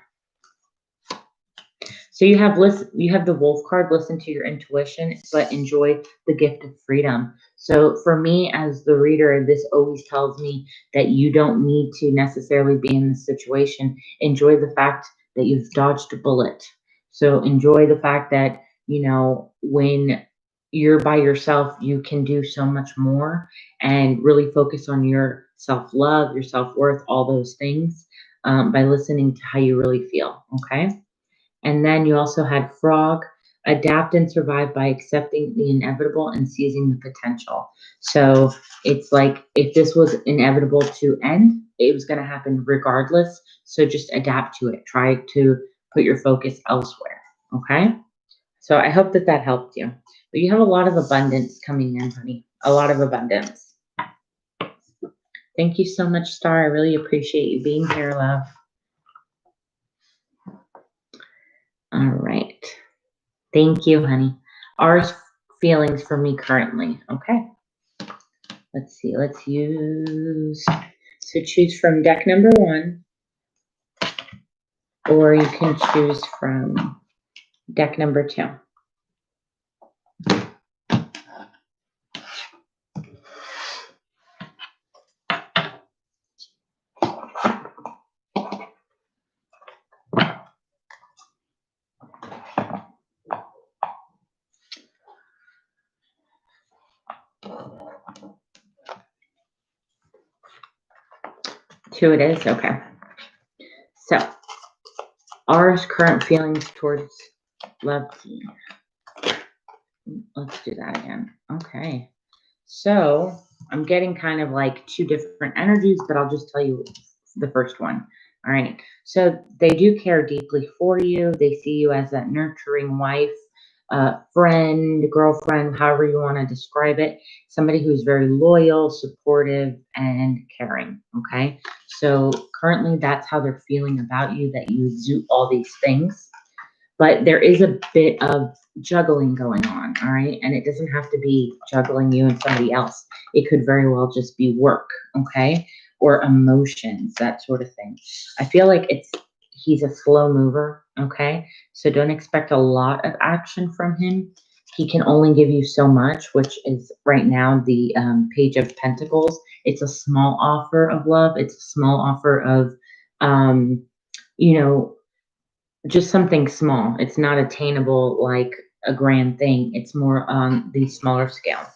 So you have the Wolf card, listen to your intuition, but enjoy the gift of freedom. So for me as the reader, this always tells me that you don't need to necessarily be in this situation. Enjoy the fact that you've dodged a bullet. So enjoy the fact that, you know, when you're by yourself, you can do so much more and really focus on your self-love, your self-worth, all those things by listening to how you really feel. Okay. And then you also had frog, adapt and survive by accepting the inevitable and seizing the potential. So it's like if this was inevitable to end, it was going to happen regardless. So just adapt to it. Try to put your focus elsewhere. Okay. So I hope that that helped you. But you have a lot of abundance coming in, honey. A lot of abundance. Thank you so much, Star. I really appreciate you being here, love. All right. Thank you, honey. Our feelings for me currently. Okay. Let's see. Let's use. So choose from deck number 1, or you can choose from deck number 2. Two it is. Okay. So our current feelings towards love team. Let's do that again. Okay. So I'm getting kind of like 2 different energies, but I'll just tell you the first one. All right. So they do care deeply for you. They see you as that nurturing wife, friend, girlfriend, however you want to describe it. Somebody who's very loyal, supportive, and caring. Okay. So currently that's how they're feeling about you, that you exude all these things. But there is a bit of juggling going on, all right? And it doesn't have to be juggling you and somebody else. It could very well just be work, okay? Or emotions, that sort of thing. I feel like he's a slow mover, okay? So don't expect a lot of action from him. He can only give you so much, which is right now the Page of Pentacles. It's a small offer of love. It's a small offer of, you know, just something small. It's not attainable like a grand thing. It's more on the smaller scale.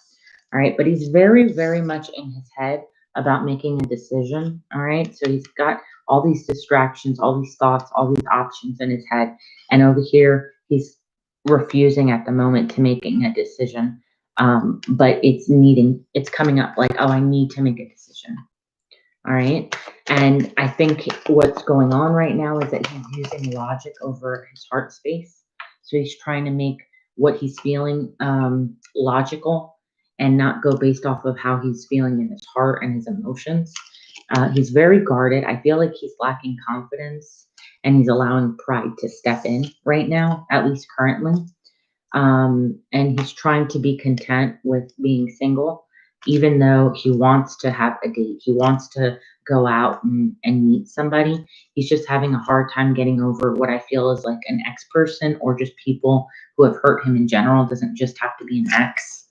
All right. But he's very, very much in his head about making a decision. All right. So he's got all these distractions, all these thoughts, all these options in his head. And over here, he's refusing at the moment to making a decision. But it's coming up like, oh, I need to make a decision. All right. And I think what's going on right now is that he's using logic over his heart space. So he's trying to make what he's feeling logical and not go based off of how he's feeling in his heart and his emotions. He's very guarded. I feel like he's lacking confidence and he's allowing pride to step in right now, at least currently. And he's trying to be content with being single, even though he wants to have a date. He wants to go out and meet somebody. He's just having a hard time getting over what I feel is like an ex person or just people who have hurt him in general. It doesn't just have to be an ex.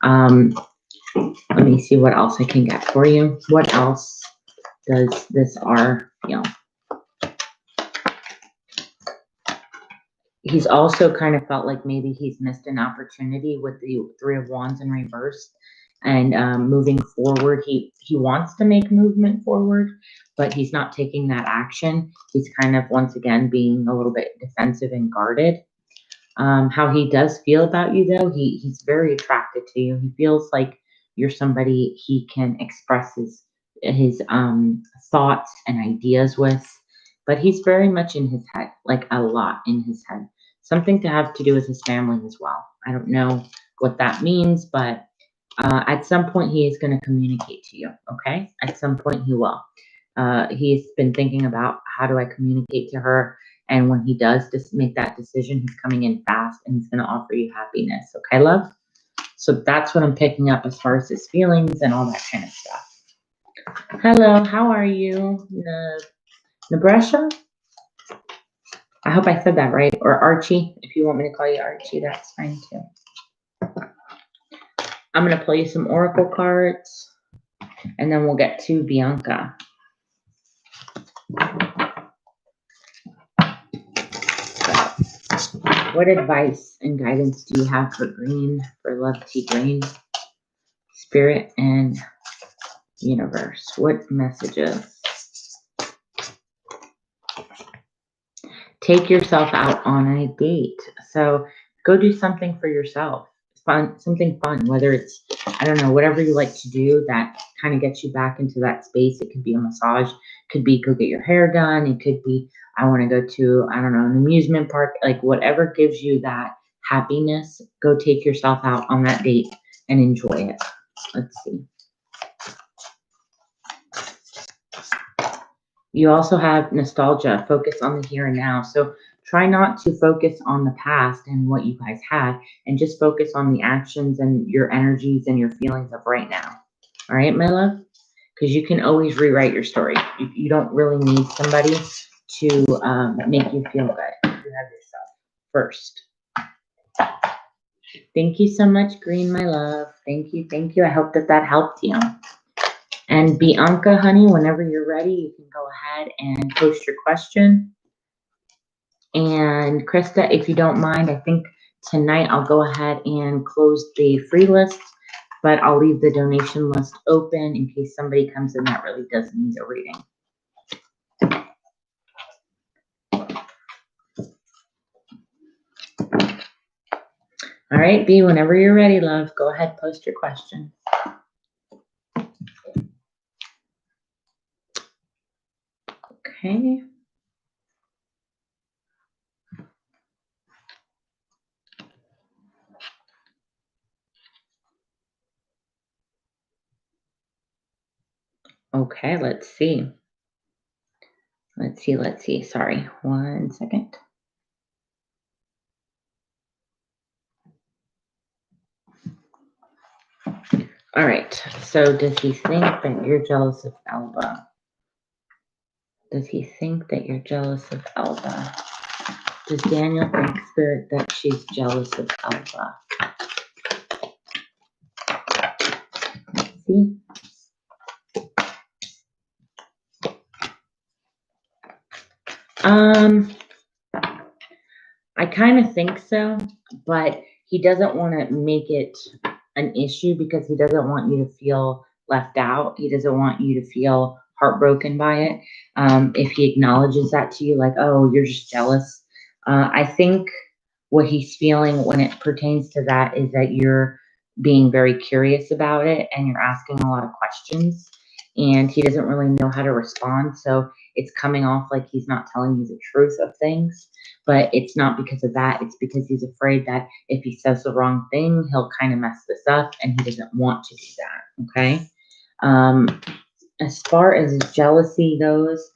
Let me see what else I can get for you. What else does this R feel? He's also kind of felt like maybe he's missed an opportunity with the 3 of Wands in reverse. And moving forward, he wants to make movement forward, but he's not taking that action. He's kind of, once again, being a little bit defensive and guarded. How he does feel about you, though, he's very attracted to you. He feels like you're somebody he can express his thoughts and ideas with, but he's very much in his head, like a lot in his head. Something to have to do with his family as well. I don't know what that means, but at some point he is going to communicate to you, okay? At some point he will. He's been thinking about how do I communicate to her, and when he does just make that decision, he's coming in fast and he's going to offer you happiness, okay, love? So that's what I'm picking up as far as his feelings and all that kind of stuff. Hello, how are you? Nebraska? I hope I said that right. Or Archie, if you want me to call you Archie, that's fine too. I'm going to play you some oracle cards, and then we'll get to Bianca. What advice and guidance do you have for green, for love tea green, spirit, and universe? What messages? Take yourself out on a date. So go do something for yourself. Fun, something fun, whether it's, I don't know, whatever you like to do that kind of gets you back into that space. It could be a massage, could be go get your hair done. It could be, I want to go to, I don't know, an amusement park, like whatever gives you that happiness, go take yourself out on that date and enjoy it. Let's see. You also have nostalgia, focus on the here and now. So try not to focus on the past and what you guys had, and just focus on the actions and your energies and your feelings of right now. All right, my love? Because you can always rewrite your story. You don't really need somebody to make you feel good. You have yourself first. Thank you so much, Green, my love. Thank you. Thank you. I hope that helped you. And Bianca, honey, whenever you're ready, you can go ahead and post your question. And Krista, if you don't mind, I think tonight I'll go ahead and close the free list, but I'll leave the donation list open in case somebody comes in that really does need a reading. All right, B, whenever you're ready, love, go ahead, post your question. Okay. Okay, let's see. Let's see. Sorry, 1 second. All right, so does he think that you're jealous of Elba? Does he think that you're jealous of Elba? Does Daniel think, Spirit, that she's jealous of Elba? Let's see. I kind of think so, but he doesn't want to make it an issue because he doesn't want you to feel left out. He doesn't want you to feel heartbroken by it. If he acknowledges that to you, like, oh, you're just jealous. I think what he's feeling when it pertains to that is that you're being very curious about it and you're asking a lot of questions, and he doesn't really know how to respond. So it's coming off like he's not telling you the truth of things, but it's not because of that. It's because he's afraid that if he says the wrong thing, he'll kind of mess this up, and he doesn't want to do that. Okay. As far as jealousy goes,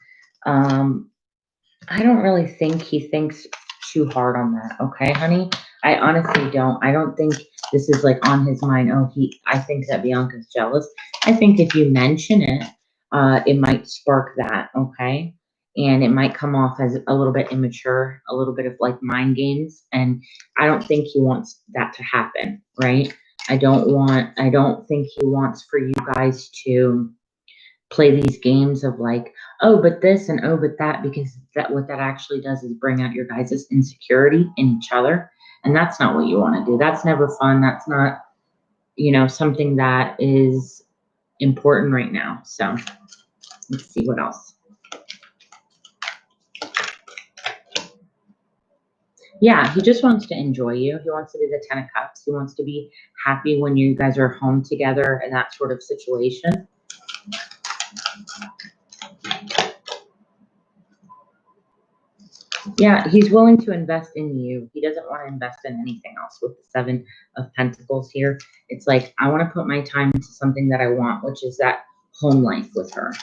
I don't really think he thinks too hard on that. Okay, honey? I honestly don't. I don't think this is like on his mind. Oh, I think that Bianca's jealous. I think if you mention it, it might spark that. Okay. And it might come off as a little bit immature, a little bit of like mind games. And I don't think he wants that to happen. Right. I don't think he wants for you guys to play these games of like, oh, but this and oh, but that, because what that actually does is bring out your guys' insecurity in each other. And that's not what you want to do. That's never fun. That's not, something that is important right now. So let's see what else. Yeah, he just wants to enjoy you. He wants to be the 10 of Cups. He wants to be happy when you guys are home together and that sort of situation. Yeah, he's willing to invest in you. He doesn't want to invest in anything else with the 7 of Pentacles here. It's like, I want to put my time into something that I want, which is that home life with her.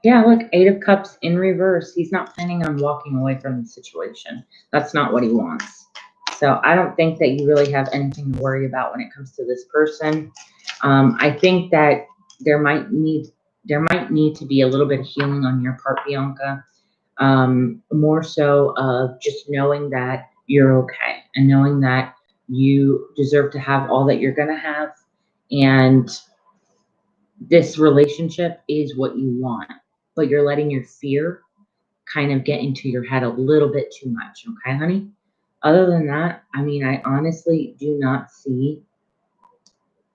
Yeah, look, 8 of Cups in reverse. He's not planning on walking away from the situation. That's not what he wants. So I don't think that you really have anything to worry about when it comes to this person. I think that there might need to be a little bit of healing on your part, Bianca. More so of just knowing that you're okay. And knowing that you deserve to have all that you're going to have. And this relationship is what you want, but you're letting your fear kind of get into your head a little bit too much. Okay, honey? Other than that, I mean, I honestly do not see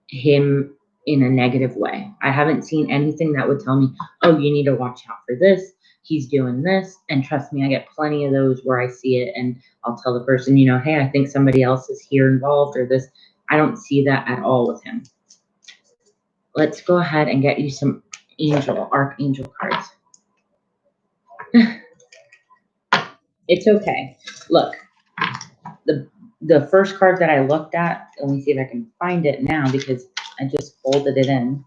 him in a negative way. I haven't seen anything that would tell me, oh, you need to watch out for this. He's doing this. And trust me, I get plenty of those where I see it and I'll tell the person, you know, hey, I think somebody else is here involved or this. I don't see that at all with him. Let's go ahead and get you some archangel cards. It's okay. Look, the first card that I looked at, let me see if I can find it now because I just folded it in.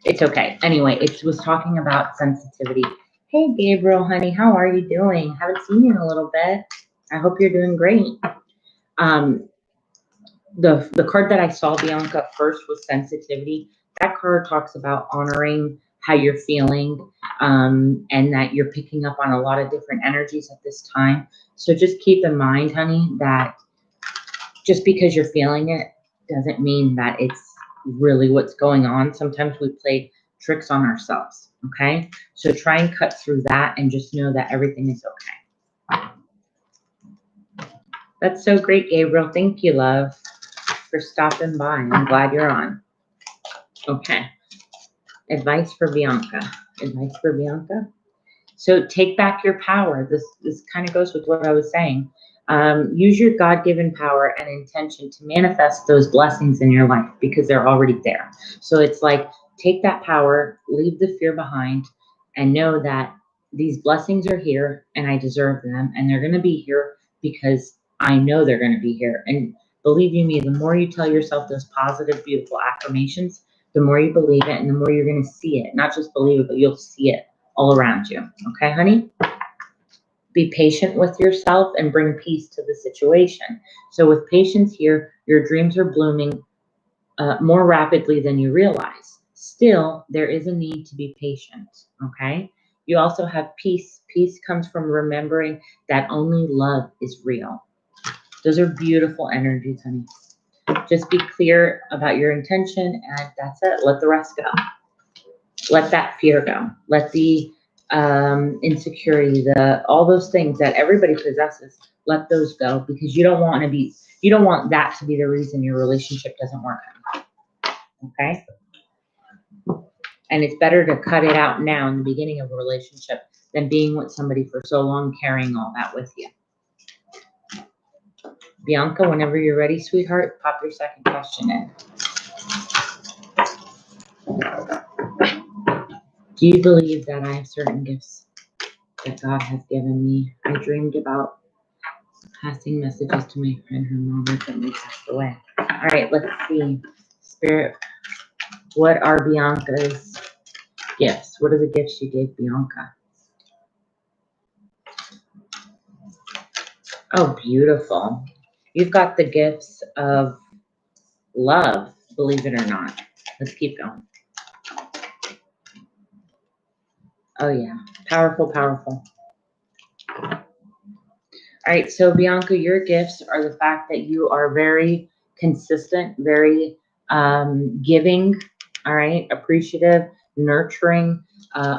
It's okay. Anyway, it was talking about sensitivity. Hey, Gabriel, honey, how are you doing? Haven't seen you in a little bit. I hope you're doing great. The card that I saw, Bianca, first was sensitivity. That card talks about honoring how you're feeling, and that you're picking up on a lot of different energies at this time. So just keep in mind, honey, that just because you're feeling it doesn't mean that it's really what's going on. Sometimes we play tricks on ourselves, okay? So try and cut through that and just know that everything is okay. That's so great, Gabriel. Thank you, love, for stopping by. I'm glad you're on. Okay. Advice for Bianca. Advice for Bianca. So take back your power. This kind of goes with what I was saying. Use your God-given power and intention to manifest those blessings in your life because they're already there. So it's like, take that power, leave the fear behind, and know that these blessings are here and I deserve them. And they're going to be here because I know they're going to be here. And believe you me, the more you tell yourself those positive, beautiful affirmations, the more you believe it and the more you're going to see it. Not just believe it, but you'll see it all around you. Okay, honey? Be patient with yourself and bring peace to the situation. So with patience here, your dreams are blooming more rapidly than you realize. Still, there is a need to be patient, okay? You also have peace. Peace comes from remembering that only love is real. Those are beautiful energies, honey. Just be clear about your intention, and that's it. Let the rest go. Let that fear go. Let the insecurity, all those things that everybody possesses, let those go because you don't want that to be the reason your relationship doesn't work out. Okay? And it's better to cut it out now in the beginning of a relationship than being with somebody for so long, carrying all that with you. Bianca, whenever you're ready, sweetheart, pop your second question in. Do you believe that I have certain gifts that God has given me? I dreamed about passing messages to my friend. Her mom recently passed away. All right, let's see. Spirit, what are Bianca's gifts? What are the gifts you gave Bianca? Oh, beautiful. You've got the gifts of love, believe it or not. Let's keep going. Oh, yeah. Powerful, powerful. All right, so Bianca, your gifts are the fact that you are very consistent, very giving, all right, appreciative, nurturing,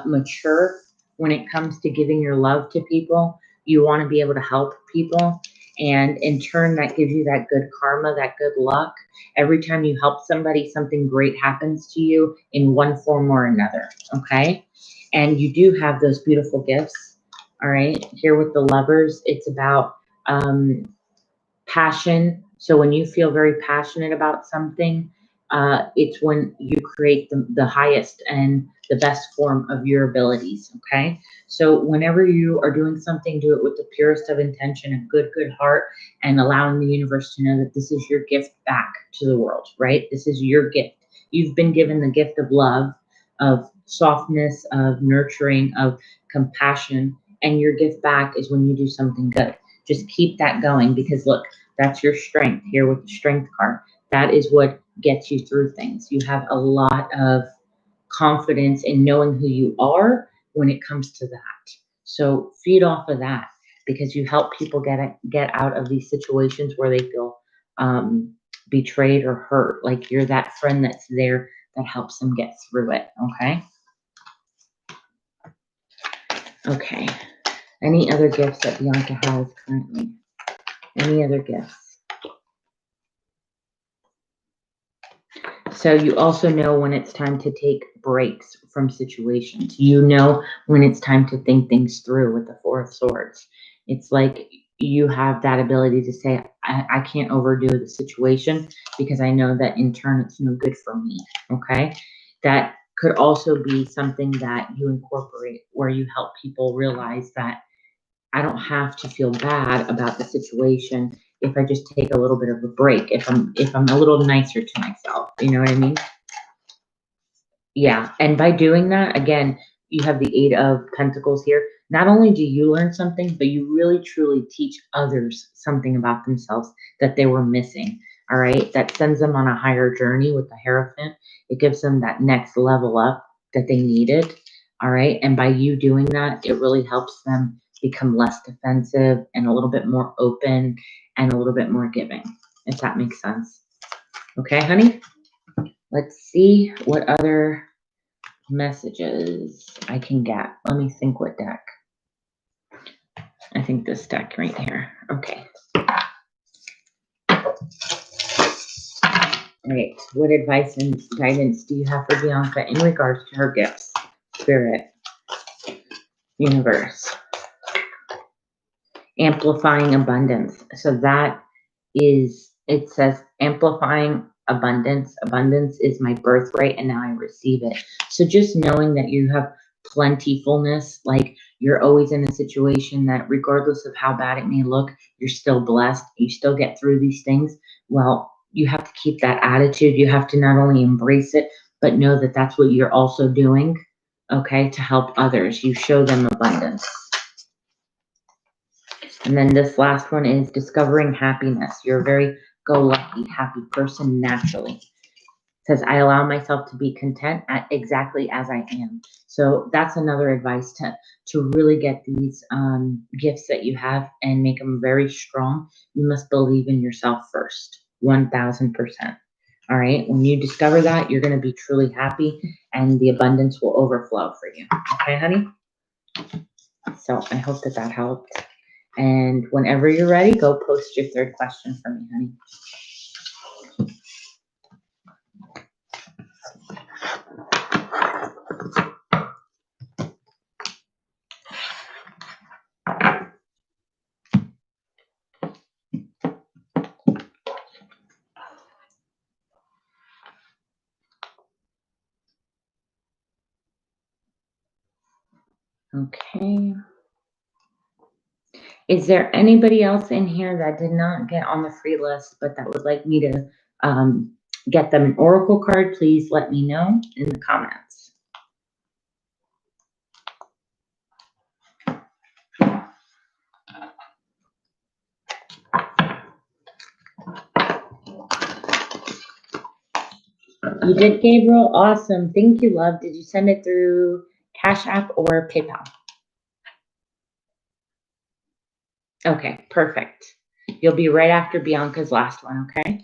mature when it comes to giving your love to people. You want to be able to help people. And in turn, that gives you that good karma, that good luck. Every time you help somebody, something great happens to you in one form or another, okay? And you do have those beautiful gifts, all right? Here with the Lovers, it's about passion. So when you feel very passionate about something, it's when you create the highest and the best form of your abilities, okay? So whenever you are doing something, do it with the purest of intention, a good heart, and allowing the universe to know that this is your gift back to the world, right? This is your gift. You've been given the gift of love, of softness, of nurturing, of compassion, and your gift back is when you do something good. Just keep that going because look, that's your strength here with the strength card. That is what gets you through things. You have a lot of confidence in knowing who you are when it comes to that. So feed off of that. because you help people get out of these situations where they feel betrayed or hurt. Like you're that friend that's there that helps them get through it. Okay. Okay. Any other gifts that Bianca has currently? Any other gifts? So you also know when it's time to take breaks from situations. You know when it's time to think things through with the Four of Swords. It's like you have that ability to say, I can't overdo the situation because I know that in turn it's no good for me. Okay. That could also be something that you incorporate where you help people realize that I don't have to feel bad about the situation if I just take a little bit of a break, if I'm a little nicer to myself. You know what I mean? Yeah. And by doing that, again, you have the Eight of Pentacles here. Not only do you learn something, but you really truly teach others something about themselves that they were missing. All right. That sends them on a higher journey with the Hierophant. It gives them that next level up that they needed. All right. And by you doing that, it really helps them become less defensive and a little bit more open and a little bit more giving, if that makes sense. Okay, honey? Let's see what other messages I can get. Let me think what deck. I think this deck right here. Okay. All right. What advice and guidance do you have for Bianca in regards to her gifts? Spirit, universe, amplifying abundance. So that is, it says amplifying abundance. Abundance is my birthright and now I receive it. So just knowing that you have plentifulness, like you're always in a situation that regardless of how bad it may look, you're still blessed. You still get through these things. Well, you have to keep that attitude. You have to not only embrace it, but know that that's what you're also doing, okay, to help others. You show them abundance. And then this last one is discovering happiness. You're a very go-lucky, happy person naturally. It says, I allow myself to be content at exactly as I am. So that's another advice to really get these gifts that you have and make them very strong. You must believe in yourself first, 1000%. All right. When you discover that, you're going to be truly happy and the abundance will overflow for you. Okay, honey? So I hope that that helped. And whenever you're ready, go post your third question for me, honey. Okay. Is there anybody else in here that did not get on the free list, but that would like me to get them an oracle card? Please let me know in the comments. You did, Gabriel? Awesome. Thank you, love. Did you send it through Cashapp or PayPal? Okay, perfect. You'll be right after Bianca's last one, okay?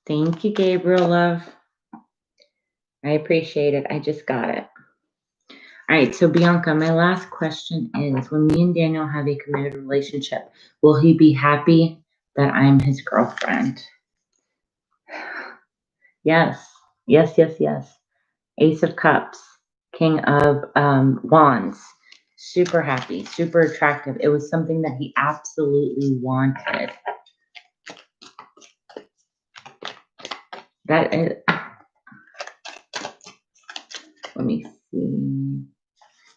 Thank you, Gabriel, love. I appreciate it. I just got it. All right, so Bianca, my last question is, when me and Daniel have a committed relationship, will he be happy that I'm his girlfriend? Yes, yes, yes, yes. Ace of Cups, King of Wands. Super happy, super attractive. It was something that he absolutely wanted. That is, let me see.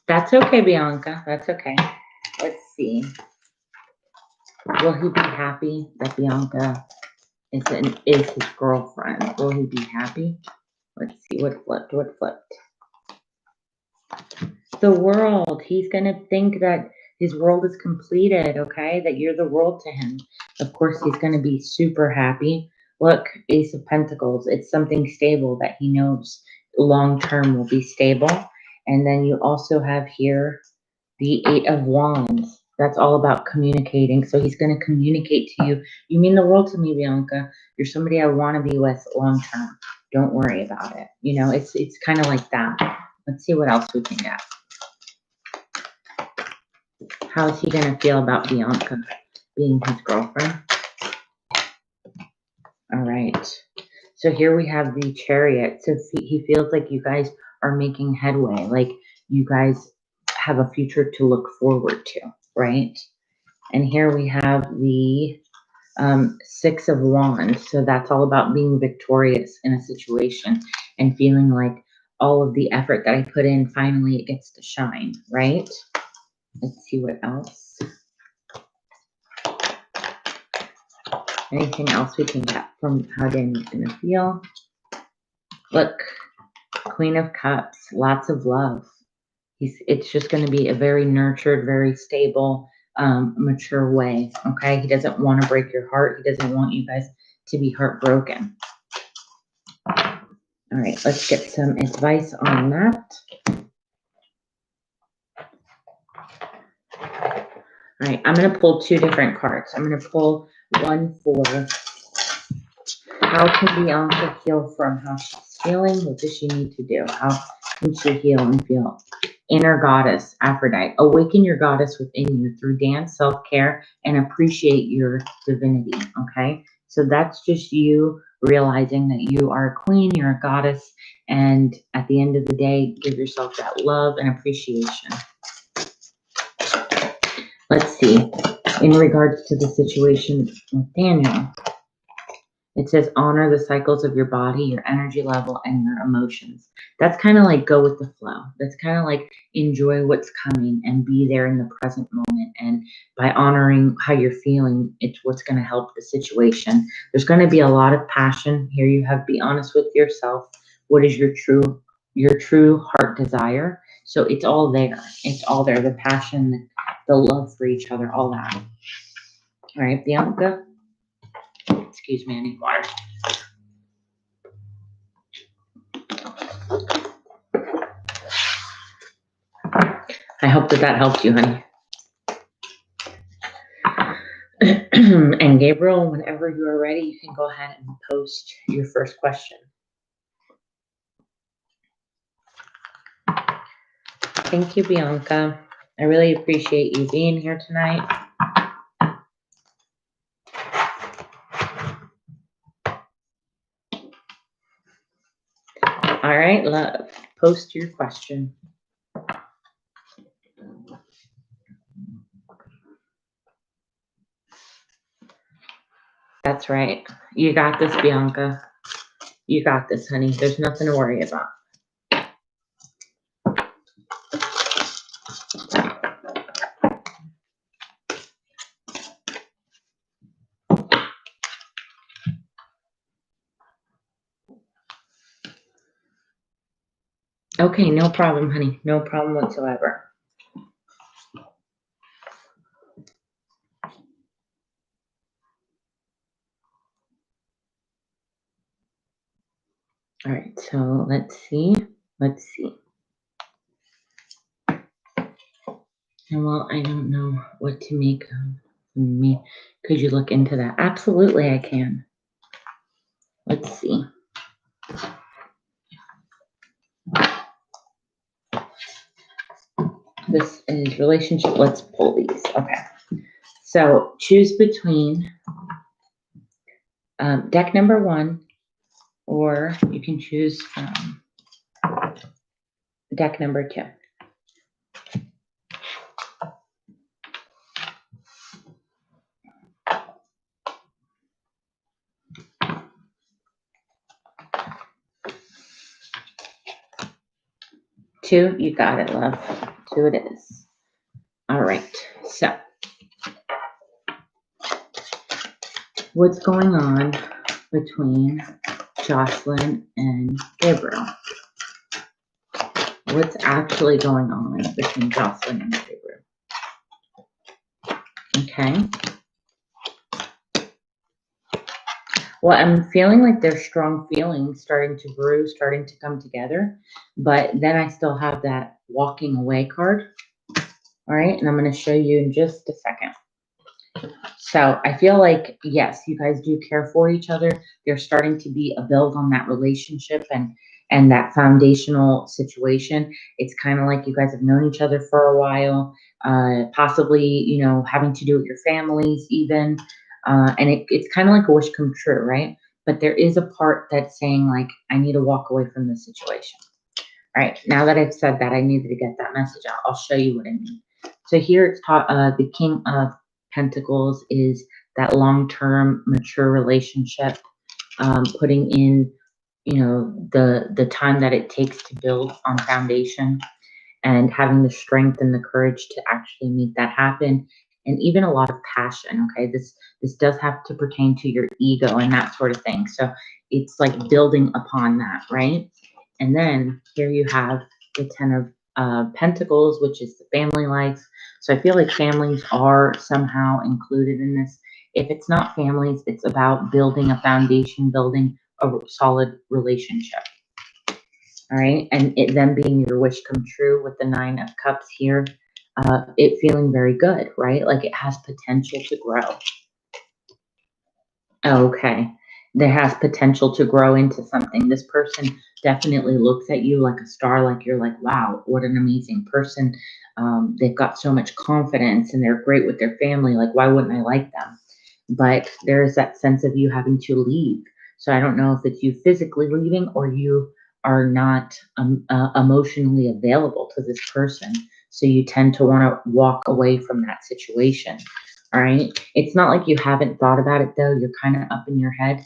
That's okay, Bianca. That's okay. Let's see. Will he be happy that Bianca is his girlfriend? Will he be happy? Let's see what flipped. What flipped? The World. He's going to think that his world is completed, okay? That you're the world to him. Of course, he's going to be super happy. Look, Ace of Pentacles. It's something stable that he knows long-term will be stable. And then you also have here the Eight of Wands. That's all about communicating. So he's going to communicate to you. You mean the world to me, Bianca. You're somebody I want to be with long-term. Don't worry about it. You know, it's kind of like that. Let's see what else we can get. How's he going to feel about Bianca being his girlfriend? All right. So here we have the Chariot. So he feels like you guys are making headway. Like you guys have a future to look forward to, right? And here we have the Six of Wands. So that's all about being victorious in a situation and feeling like all of the effort that I put in, finally it gets to shine, right? Let's see what else. Anything else we can get from how Daniel's going to feel? Look, Queen of Cups, lots of love. It's just going to be a very nurtured, very stable, mature way, okay? He doesn't want to break your heart. He doesn't want you guys to be heartbroken. All right, let's get some advice on that. All right, I'm going to pull two different cards. I'm going to pull one for how can Bianca heal from how she's feeling? What does she need to do? How can she heal and feel? Inner goddess, Aphrodite. Awaken your goddess within you through dance, self-care, and appreciate your divinity, okay? So that's just you realizing that you are a queen, you're a goddess, and at the end of the day, give yourself that love and appreciation. Let's see. In regards to the situation with Daniel, it says honor the cycles of your body, your energy level, and your emotions. That's kind of like go with the flow. That's kind of like enjoy what's coming and be there in the present moment. And by honoring how you're feeling, it's what's going to help the situation. There's going to be a lot of passion. Here you have be honest with yourself. What is your true heart desire? So it's all there. It's all there. The passion, the love for each other, all that. All right, Bianca. Excuse me, I need water. I hope that helped you, honey. And Gabriel, whenever you are ready, you can go ahead and post your first question. Thank you, Bianca. I really appreciate you being here tonight. All right, love. Post your question. That's right. You got this, Bianca. You got this, honey. There's nothing to worry about. Okay, no problem, honey. No problem whatsoever. All right, so let's see. Let's see. And well, I don't know what to make of me. Could you look into that? Absolutely, I can. Let's see. This is relationship. Let's pull these. Okay. So choose between deck number 1, or you can choose deck number 2. Two, you got it, love. 2 it is. All right. So what's going on between Jocelyn and Gabriel? What's actually going on between Jocelyn and Gabriel? Okay. Well, I'm feeling like there's strong feelings starting to brew, starting to come together, but then I still have that walking away card. All right, and I'm going to show you in just a second. So I feel like, yes, you guys do care for each other. There's starting to be a build on that relationship and that foundational situation. It's kind of like you guys have known each other for a while, possibly, having to do with your families even. And it's kind of like a wish come true, right? But there is a part that's saying, like, I need to walk away from this situation. All right, now that I've said that, I needed to get that message out. I'll show you what I mean. So here it's taught, the King of Pentacles is that long-term mature relationship, putting in, the time that it takes to build on foundation and having the strength and the courage to actually make that happen, and even a lot of passion. Okay, this does have to pertain to your ego and that sort of thing. So it's like building upon that, right? And then here you have the Ten of Pentacles, which is the family life. So I feel like families are somehow included in this. If it's not families, it's about building a foundation, building a solid relationship. All right, and it then being your wish come true with the Nine of Cups here, it feeling very good, right? Like it has potential to grow. Okay, there has potential to grow into something. This person definitely looks at you like a star, like you're like, wow, what an amazing person. They've got so much confidence and they're great with their family. Like, why wouldn't I like them? But there's that sense of you having to leave. So I don't know if it's you physically leaving or you are not emotionally available to this person. So you tend to want to walk away from that situation. All right. It's not like you haven't thought about it though. You're kind of up in your head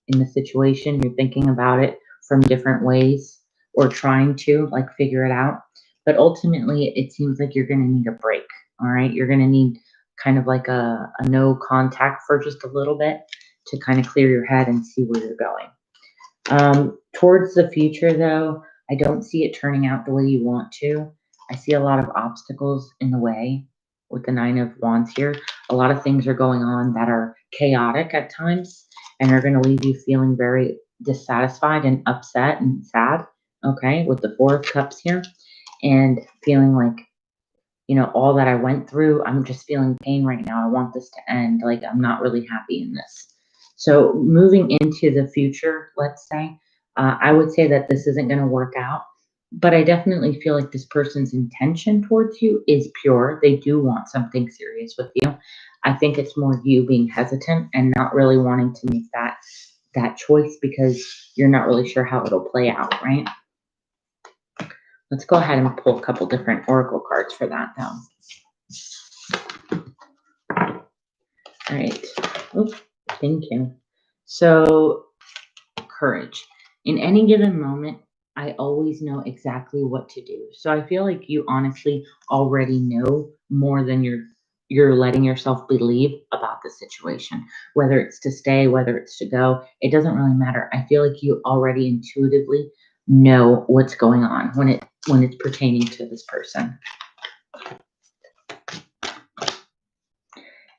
in the situation. You're thinking about it from different ways or trying to like figure it out. But ultimately, it seems like you're going to need a break. All right. You're going to need kind of like a no contact for just a little bit to kind of clear your head and see where you're going. Towards the future, though, I don't see it turning out the way you want to. I see a lot of obstacles in the way with the Nine of Wands here. A lot of things are going on that are chaotic at times and are going to leave you feeling very dissatisfied and upset and sad, okay, with the Four of Cups here, and feeling like, all that I went through, I'm just feeling pain right now. I want this to end. Like, I'm not really happy in this. So, moving into the future, let's say, I would say that this isn't going to work out. But I definitely feel like this person's intention towards you is pure. They do want something serious with you. I think it's more you being hesitant and not really wanting to make that choice because you're not really sure how it'll play out, right? Let's go ahead and pull a couple different oracle cards for that, though. All right. Oops, thank you. So, courage. In any given moment, I always know exactly what to do. So I feel like you honestly already know more than you're letting yourself believe about the situation. Whether it's to stay, whether it's to go, it doesn't really matter. I feel like you already intuitively know what's going on when it's pertaining to this person.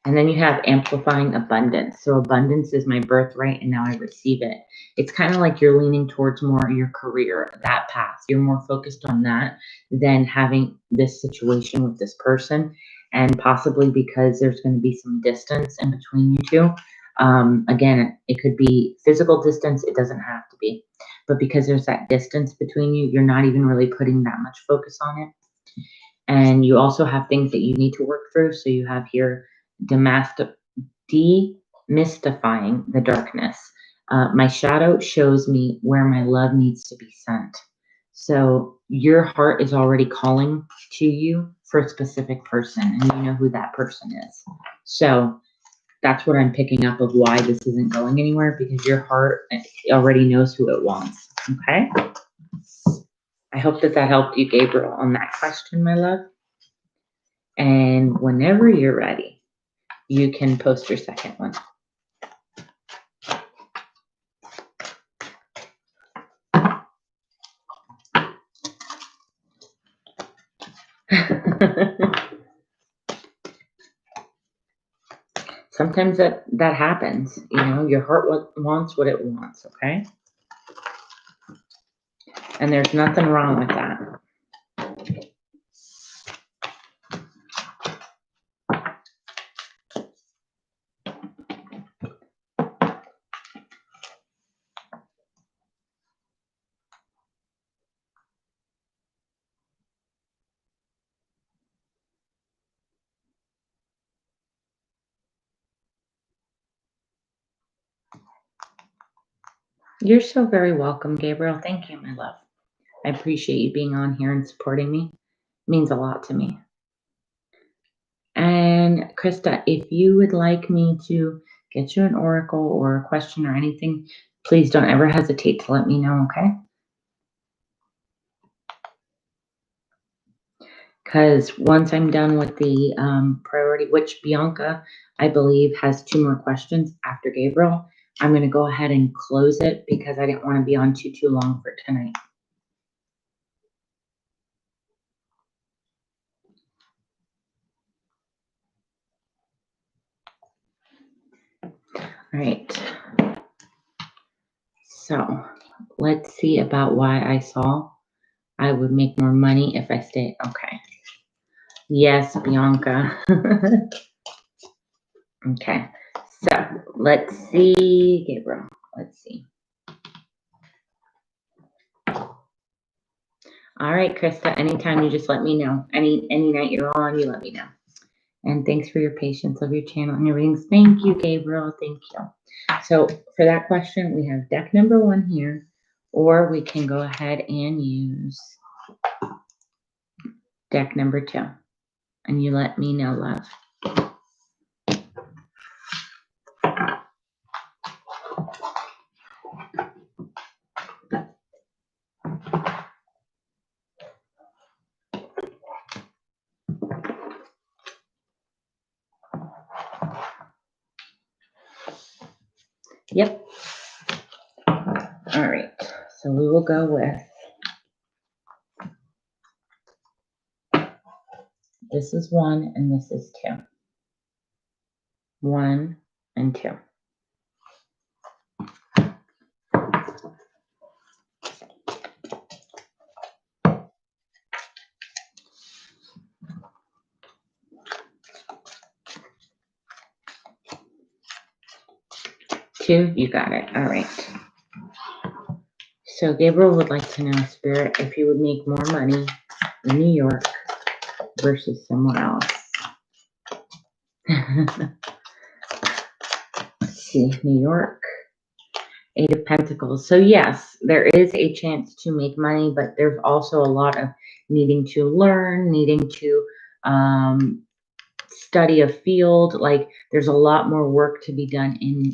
And then you have amplifying abundance. So abundance is my birthright and now I receive it. It's kind of like you're leaning towards more your career, that path. You're more focused on that than having this situation with this person. And possibly because there's going to be some distance in between you two. Again, it could be physical distance. It doesn't have to be. But because there's that distance between you, you're not even really putting that much focus on it. And you also have things that you need to work through. So you have here demystifying the darkness. My shadow shows me where my love needs to be sent. So your heart is already calling to you for a specific person, and you know who that person is. So that's what I'm picking up of why this isn't going anywhere, because your heart already knows who it wants. Okay? I hope that helped you, Gabriel, on that question, my love. And whenever you're ready, you can post your second one. sometimes that happens. You know, your heart wants what it wants, okay? And there's nothing wrong with that. You're so very welcome, Gabriel. Thank you, my love. I appreciate you being on here and supporting me. It means a lot to me. And Krista, if you would like me to get you an oracle or a question or anything, please don't ever hesitate to let me know, okay? Because once I'm done with the priority, which Bianca, I believe, has 2 more questions after Gabriel, I'm going to go ahead and close it because I didn't want to be on too long for tonight. All right. So let's see about why I saw I would make more money if I stay. Okay. Yes, Bianca. Okay. So let's see, Gabriel. Let's see. All right, Krista. Anytime, you just let me know. Any night you're on, you let me know. And thanks for your patience of your channel and your readings. Thank you, Gabriel. Thank you. So for that question, we have deck number 1 here, or we can go ahead and use deck number 2. And you let me know, love. Yep. All right. So we will go with, this is 1 and this is 2. 1 and 2. Two, you got it. All right. So Gabriel would like to know, Spirit, if you would make more money in New York versus somewhere else. Let's see, New York, 8 of Pentacles. So yes, there is a chance to make money, but there's also a lot of needing to learn, needing to study a field. Like there's a lot more work to be done in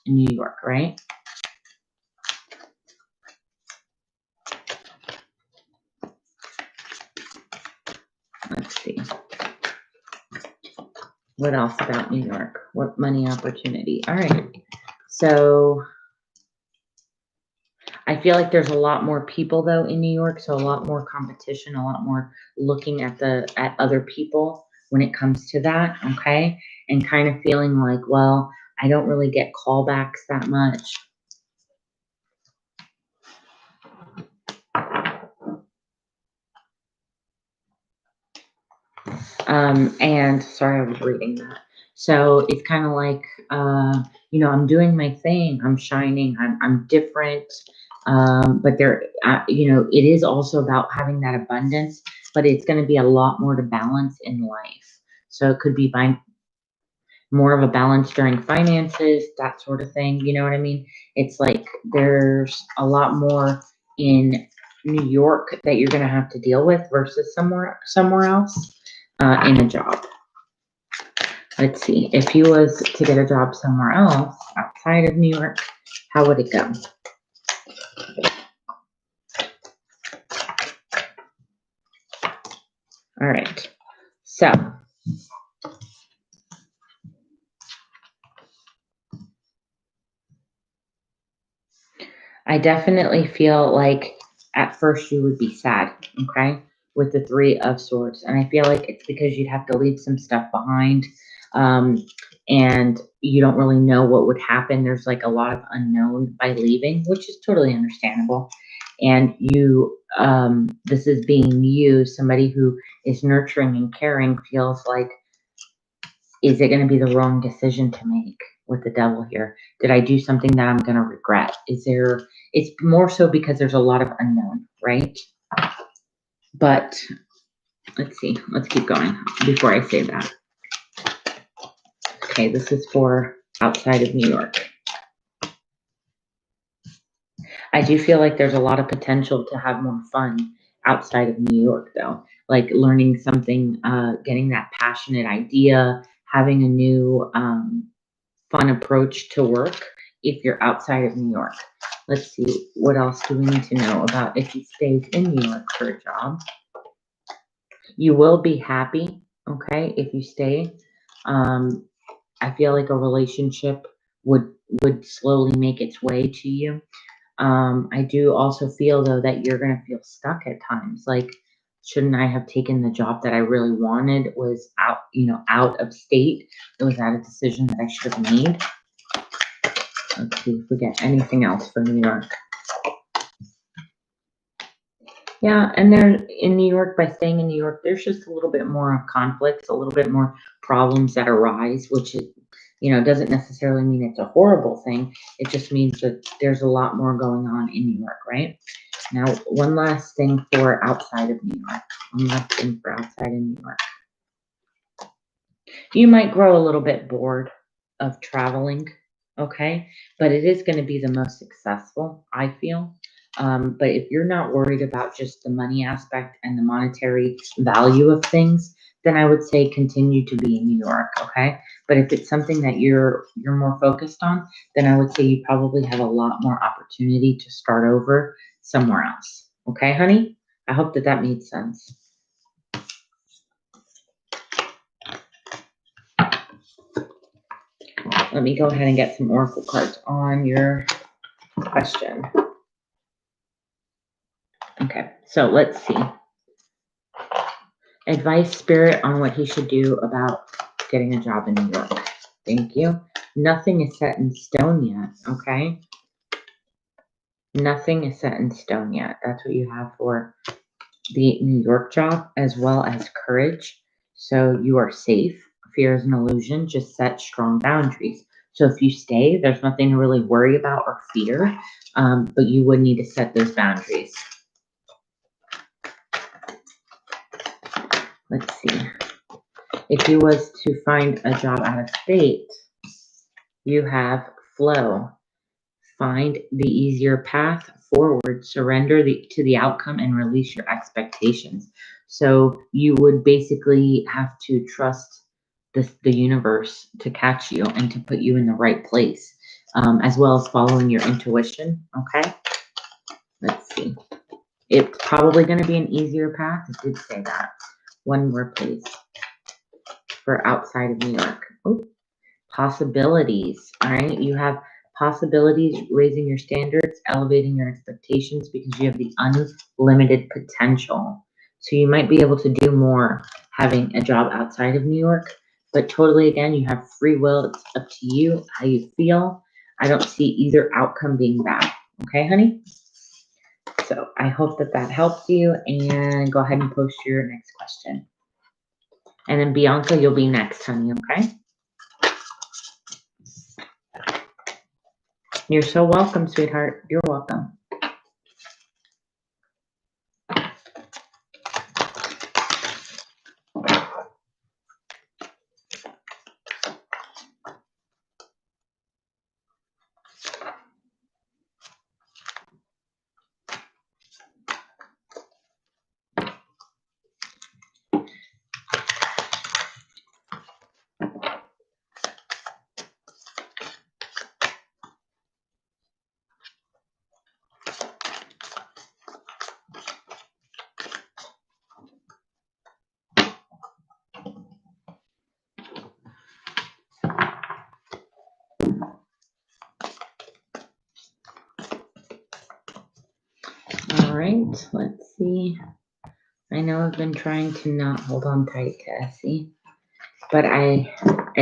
New York, right? Let's see. What else about New York? What money opportunity? All right. So I feel like there's a lot more people though in New York, so a lot more competition, a lot more looking at other people when it comes to that, okay? And kind of feeling like, well, I don't really get callbacks that much. And sorry, I was reading that. So it's kind of like, you know, I'm doing my thing, I'm shining, I'm different. But there, you know, it is also about having that abundance, but it's going to be a lot more to balance in life. So it could be by more of a balance during finances, that sort of thing. You know what I mean? It's like there's a lot more in New York that you're going to have to deal with versus somewhere else in a job. Let's see, if you was to get a job somewhere else outside of New York, how would it go? All right, so I definitely feel like at first you would be sad, okay, with the 3 of Swords. And I feel like it's because you'd have to leave some stuff behind. and you don't really know what would happen. There's like a lot of unknown by leaving, which is totally understandable. And you, this is being you, somebody who is nurturing and caring, feels like, is it going to be the wrong decision to make with the devil here? Did I do something that I'm going to regret? It's more so because there's a lot of unknown, right? But let's see, let's keep going before I say that. Okay, this is for outside of New York. I do feel like there's a lot of potential to have more fun outside of New York, though. Like learning something, getting that passionate idea, having a new fun approach to work if you're outside of New York. Let's see, what else do we need to know about if you stayed in New York for a job? You will be happy, okay, if you stay. I feel like a relationship would slowly make its way to you. I do also feel, though, that you're going to feel stuck at times. Like, shouldn't I have taken the job that I really wanted? It was out, out of state. Was that a decision that I should have made? Let's see if we get anything else for New York. Yeah, and there in New York, by staying in New York, there's just a little bit more conflicts, a little bit more problems that arise, which is, doesn't necessarily mean it's a horrible thing. It just means that there's a lot more going on in New York, right? Now, one last thing for outside of New York. One last thing for outside of New York. You might grow a little bit bored of traveling, okay? But it is going to be the most successful, I feel. But if you're not worried about just the money aspect and the monetary value of things, then I would say continue to be in New York, okay? But if it's something that you're more focused on, then I would say you probably have a lot more opportunity to start over somewhere else. Okay, honey? I hope that made sense. Let me go ahead and get some oracle cards on your question. Okay, so let's see. Advice, Spirit, on what he should do about getting a job in New York. Thank you. Nothing is set in stone yet, okay? Nothing is set in stone yet. That's what you have for the New York job, as well as courage. So you are safe. Fear is an illusion. Just set strong boundaries. So if you stay, there's nothing to really worry about or fear, but you would need to set those boundaries. Let's see. If you was to find a job out of state, you have flow. Find the easier path forward. Surrender to the outcome and release your expectations. So you would basically have to trust the universe to catch you and to put you in the right place, as well as following your intuition. Okay. Let's see. It's probably going to be an easier path. It did say that. One more, please. For outside of New York. Oh, possibilities. All right. You have possibilities, raising your standards, elevating your expectations, because you have the unlimited potential. So you might be able to do more having a job outside of New York, but totally, again, you have free will. It's up to you, how you feel. I don't see either outcome being bad. Okay, honey? So I hope that helps you, and go ahead and post your next question. And then Bianca, you'll be next, honey, okay? You're so welcome, sweetheart. You're welcome. All right, let's see. I know I've been trying to not hold on tight to Essie, but I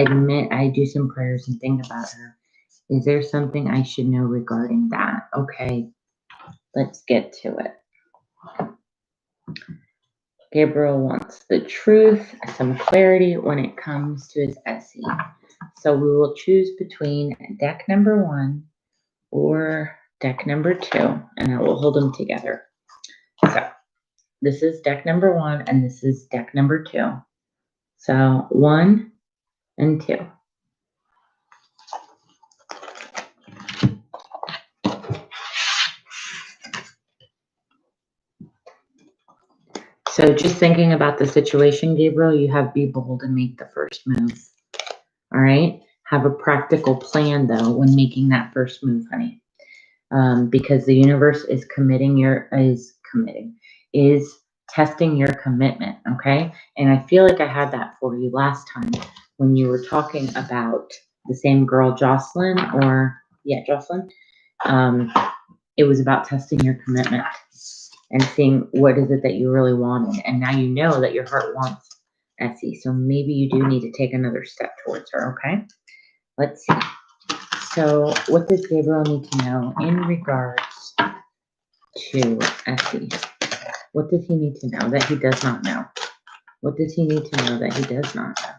admit I do some prayers and think about her. Is there something I should know regarding that? Okay, let's get to it. Gabriel wants the truth, some clarity when it comes to his SE. So we will choose between deck number 1 or deck number 2, and I will hold them together. So this is deck number 1, and this is deck number 2. So 1 and 2. So just thinking about the situation, Gabriel, you have be bold and make the first move. All right? Have a practical plan, though, when making that first move, honey. Because the universe is testing your commitment, okay? And I feel like I had that for you last time when you were talking about the same girl, Jocelyn, Jocelyn. It was about testing your commitment and seeing what is it that you really wanted. And now you know that your heart wants Essie. So maybe you do need to take another step towards her, okay? Let's see. So what does Gabriel need to know in regards to Essie? What does he need to know that he does not know? What does he need to know that he does not know?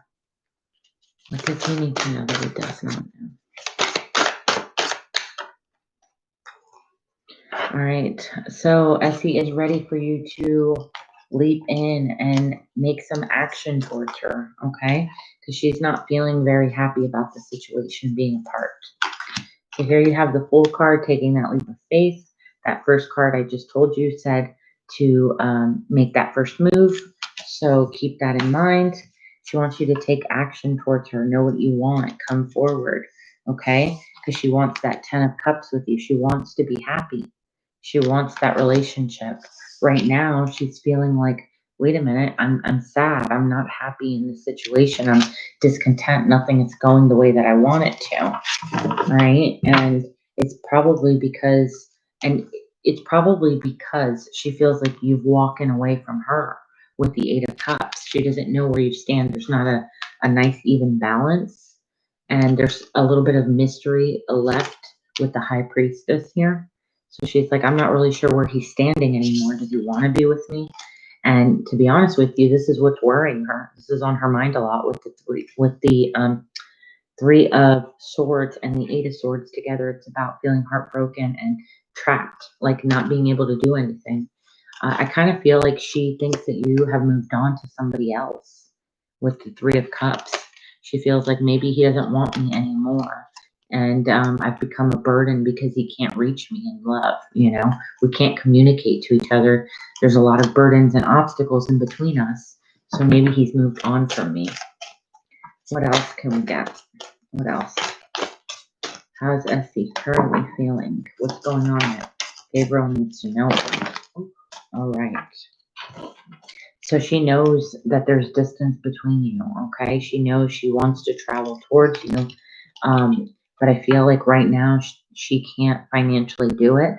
What does he need to know that he does not know? All right, so Essie is ready for you to leap in and make some action towards her, okay? Because she's not feeling very happy about the situation being apart. So here you have the Fool card taking that leap of faith. That first card I just told you said to make that first move. So keep that in mind. She wants you to take action towards her. Know what you want. Come forward, okay? Because she wants that 10 of Cups with you. She wants to be happy. She wants that relationship. Right now, she's feeling like, wait a minute, I'm sad. I'm not happy in this situation. I'm discontent. Nothing is going the way that I want it to. Right? And it's probably because she feels like you've walking away from her with the 8 of Cups. She doesn't know where you stand. There's not a nice even balance. And there's a little bit of mystery left with the High Priestess here. So she's like, I'm not really sure where he's standing anymore. Does he want to be with me? And to be honest with you, this is what's worrying her. This is on her mind a lot with the 3 of Swords and the 8 of Swords together. It's about feeling heartbroken and trapped, like not being able to do anything. I kind of feel like she thinks that you have moved on to somebody else with the 3 of Cups. She feels like maybe he doesn't want me anymore. And I've become a burden because he can't reach me in love. You know, we can't communicate to each other. There's a lot of burdens and obstacles in between us. So maybe he's moved on from me. What else can we get? What else? How's Essie currently feeling? What's going on there? Gabriel needs to know. All right. So she knows that there's distance between you, okay? She knows she wants to travel towards you. But I feel like right now she can't financially do it.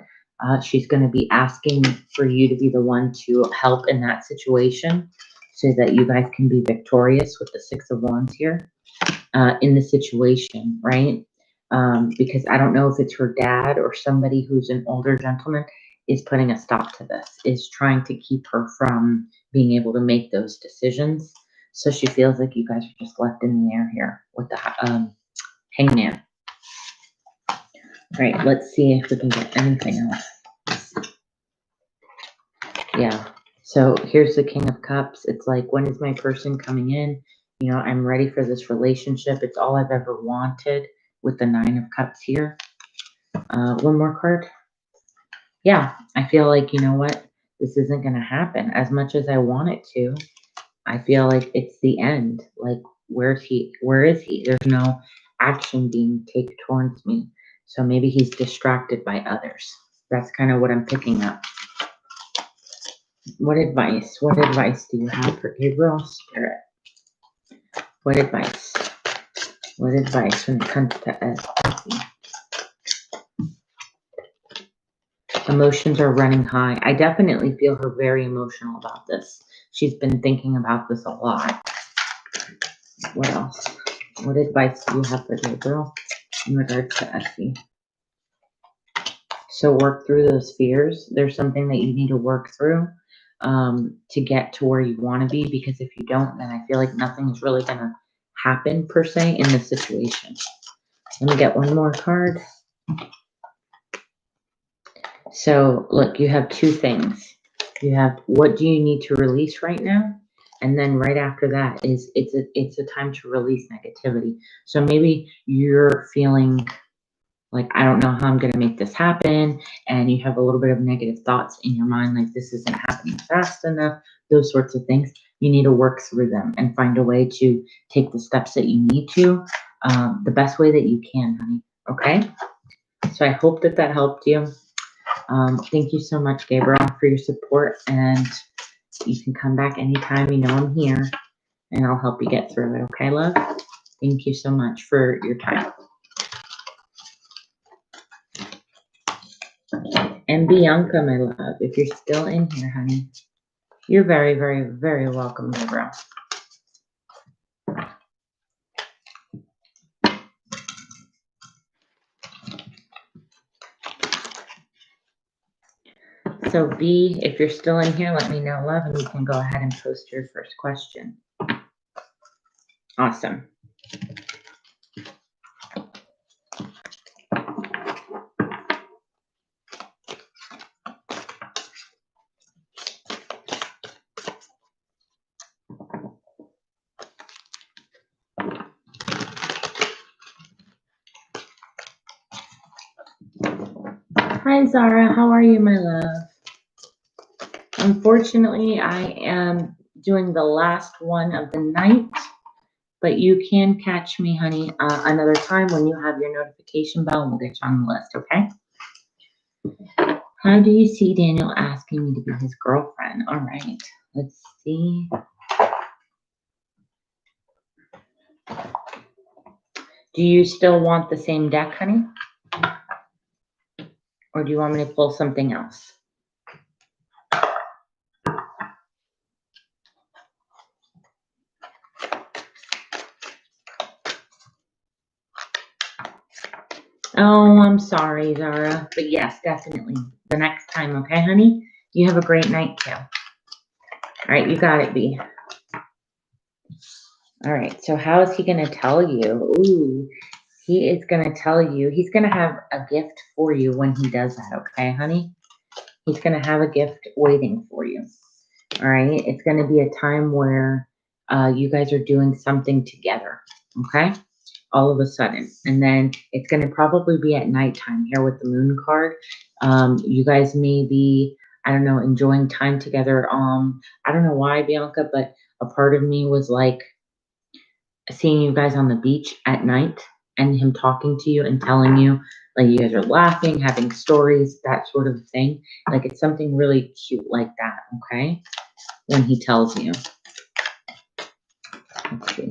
She's going to be asking for you to be the one to help in that situation so that you guys can be victorious with the 6 of Wands here in the situation, right? Because I don't know if it's her dad or somebody who's an older gentleman is putting a stop to this, is trying to keep her from being able to make those decisions. So she feels like you guys are just left in the air here with the Hangman. All right, let's see if we can get anything else. Yeah, so here's the King of Cups. It's like, when is my person coming in? You know, I'm ready for this relationship. It's all I've ever wanted with the 9 of Cups here. One more card. Yeah, I feel like, you know what? This isn't going to happen as much as I want it to. I feel like it's the end. Like, where is he? There's no action being taken towards me. So maybe he's distracted by others. That's kind of what I'm picking up. What advice do you have for Gabriel Spirit? What advice when it comes to Essie? Emotions are running high. I definitely feel her very emotional about this. She's been thinking about this a lot. What else? What advice do you have for Gabriel in regards to Essie? So work through those fears. There's something that you need to work through to get to where you want to be, because if you don't, then I feel like nothing is really going to happen per se in this situation. Let me get one more card. So look, you have two things. You have, what do you need to release right now? And then right after that is it's a time to release negativity. So maybe you're feeling like, I don't know how I'm going to make this happen. And you have a little bit of negative thoughts in your mind, like this isn't happening fast enough, those sorts of things. You need to work through them and find a way to take the steps that you need to, the best way that you can, honey. Okay? So I hope that that helped you. Thank you so much, Gabriel, for your support. And you can come back anytime. You know I'm here. And I'll help you get through it. Okay, love? Thank you so much for your time. And Bianca, my love, if you're still in here, honey, you're very, very, very welcome, Gabriel. So B, if you're still in here, let me know, love, and you can go ahead and post your first question. Awesome. Hi, Zara. How are you, my love? Unfortunately, I am doing the last one of the night, but you can catch me, honey, another time when you have your notification bell, and we'll get you on the list, okay? How do you see Daniel asking me to be his girlfriend? All right, let's see. Do you still want the same deck, honey? Or do you want me to pull something else? Oh, I'm sorry, Zara. But yes, definitely. The next time, okay, honey? You have a great night, too. All right, you got it, B. All right, so how is he going to tell you? Ooh, he is going to tell you. He's going to have a gift for you when he does that, okay, honey? He's going to have a gift waiting for you. All right, it's going to be a time where you guys are doing something together, okay? All of a sudden. And then it's going to probably be at nighttime here with the moon card. You guys may be, I don't know, enjoying time together. I don't know why, Bianca, but a part of me was like seeing you guys on the beach at night and him talking to you and telling you, like, you guys are laughing, having stories, that sort of thing. Like, it's something really cute like that, okay? When he tells you. Let's see.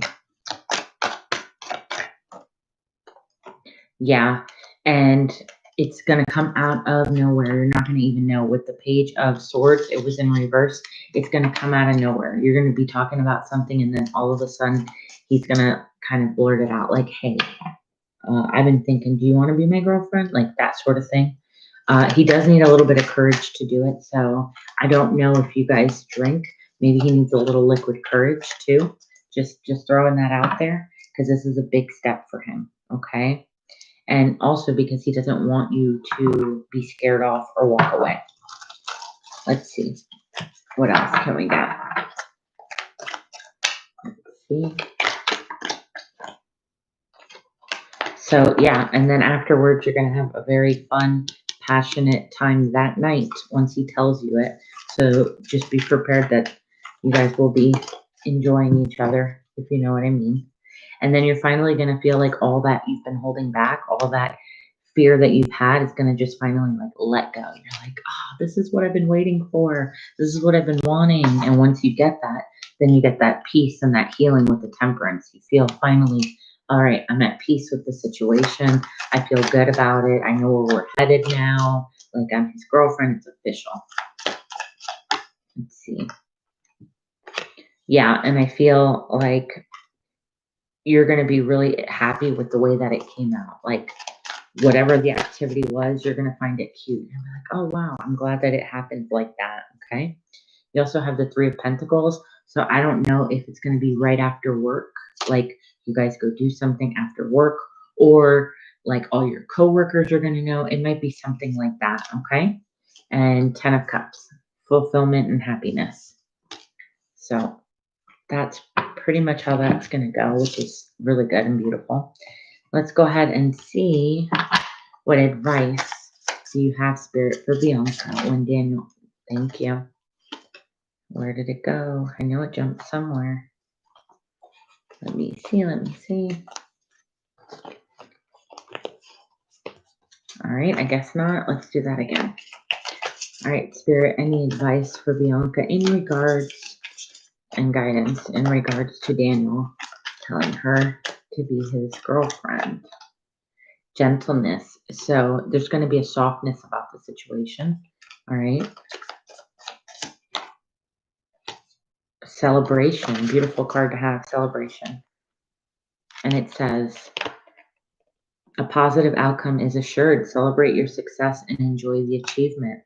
Yeah, and it's going to come out of nowhere. You're not going to even know. With the Page of Swords, it was in reverse. It's going to come out of nowhere. You're going to be talking about something, and then all of a sudden, he's going to kind of blurt it out like, hey, I've been thinking, do you want to be my girlfriend? Like that sort of thing. He does need a little bit of courage to do it, so I don't know if you guys drink. Maybe he needs a little liquid courage, too. Just throwing that out there, because this is a big step for him, okay? And also because he doesn't want you to be scared off or walk away. Let's see. What else can we get? Let's see. So, yeah, and then afterwards, you're going to have a very fun, passionate time that night once he tells you it. So just be prepared that you guys will be enjoying each other, if you know what I mean. And then you're finally going to feel like all that you've been holding back, all that fear that you've had is going to just finally like let go. You're like, oh, this is what I've been waiting for. This is what I've been wanting. And once you get that, then you get that peace and that healing with the Temperance. You feel finally, all right, I'm at peace with the situation. I feel good about it. I know where we're headed now. Like, I'm his girlfriend. It's official. Let's see. Yeah, and I feel like you're going to be really happy with the way that it came out. Like, whatever the activity was, you're going to find it cute. You're like, oh, wow, I'm glad that it happened like that. Okay. You also have the Three of Pentacles. So I don't know if it's going to be right after work, like you guys go do something after work, or like all your coworkers are going to know. It might be something like that. Okay. And 10 of Cups, fulfillment and happiness. So that's pretty much how that's going to go, which is really good and beautiful. Let's go ahead and see what advice do you have, Spirit, for Bianca when Daniel. Thank you. Where did it go? I know it jumped somewhere. Let me see. Let me see. All right, I guess not. Let's do that again. All right, Spirit, any advice for Bianca in regards and guidance in regards to Daniel telling her to be his girlfriend? Gentleness. So there's going to be a softness about the situation. All right. Celebration. Beautiful card to have. Celebration. And it says, a positive outcome is assured. Celebrate your success and enjoy the achievement.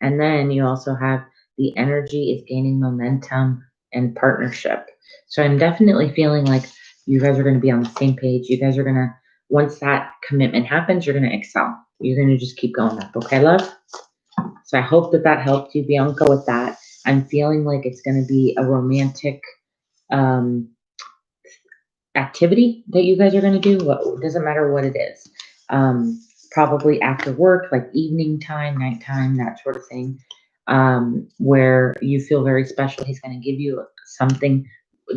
And then you also have the energy is gaining momentum and partnership. So I'm definitely feeling like you guys are going to be on the same page. You guys are going to, once that commitment happens, you're going to excel. You're going to just keep going up. Okay, love? So I hope that that helped you, Bianca, with that. I'm feeling like it's going to be a romantic activity that you guys are going to do. It doesn't matter what it is. Probably after work, like evening time, nighttime, that sort of thing, where you feel very special. He's going to give you something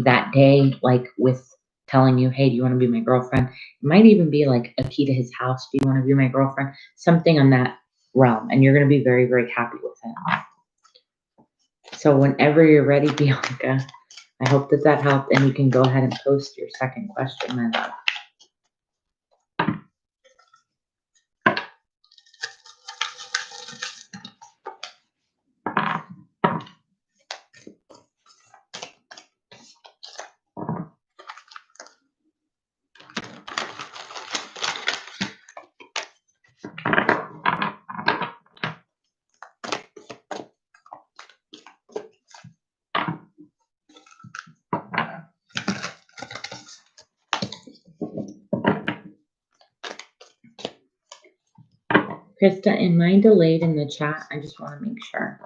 that day, like with telling you, hey, do you want to be my girlfriend? It might even be like a key to his house. Do you want to be my girlfriend? Something on that realm. And you're going to be very, very happy with him. So whenever you're ready, Bianca, I hope that that helped, and you can go ahead and post your second question, my love. Krista, am I delayed in the chat? I just want to make sure.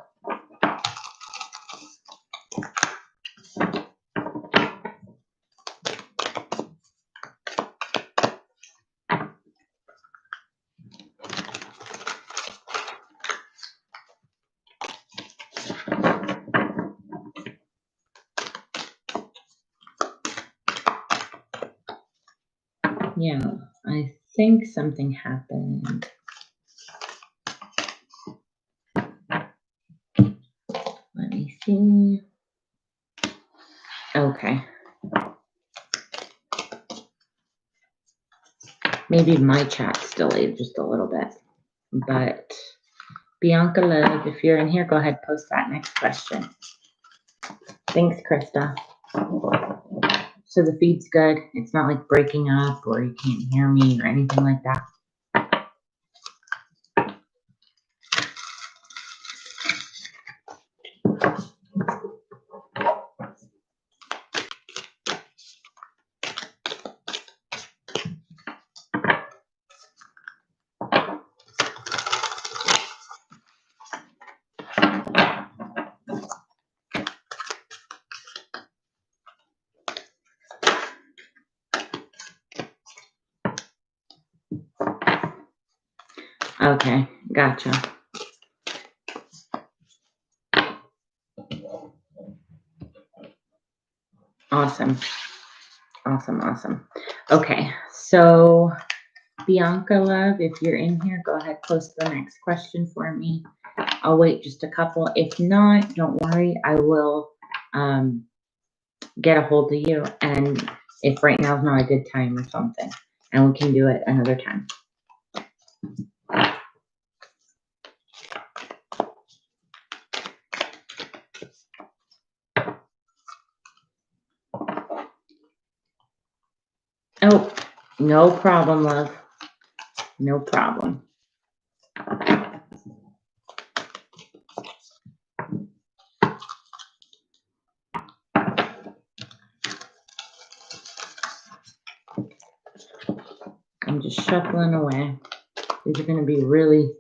Yeah, I think something happened. Let me see. Okay. Maybe my chat's delayed just a little bit. But Bianca Love, if you're in here, go ahead, post that next question. Thanks, Krista. So the feed's good. It's not like breaking up or you can't hear me or anything like that. Okay, gotcha. Awesome. Awesome, awesome. Okay, so Bianca Love, if you're in here, go ahead, post the next question for me. I'll wait just a couple. If not, don't worry. I will get a hold of you. And if right now is not a good time or something, and we can do it another time. No problem, love. No problem. I'm just shuffling away. These are going to be really,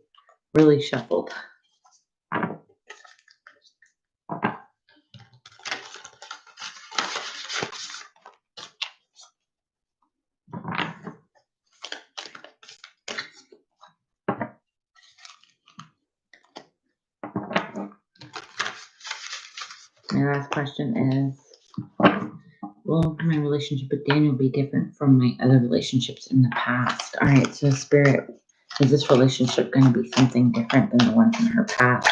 really shuffled. My last question is, will my relationship with Daniel be different from my other relationships in the past? All right, so Spirit, is this relationship going to be something different than the ones in her past?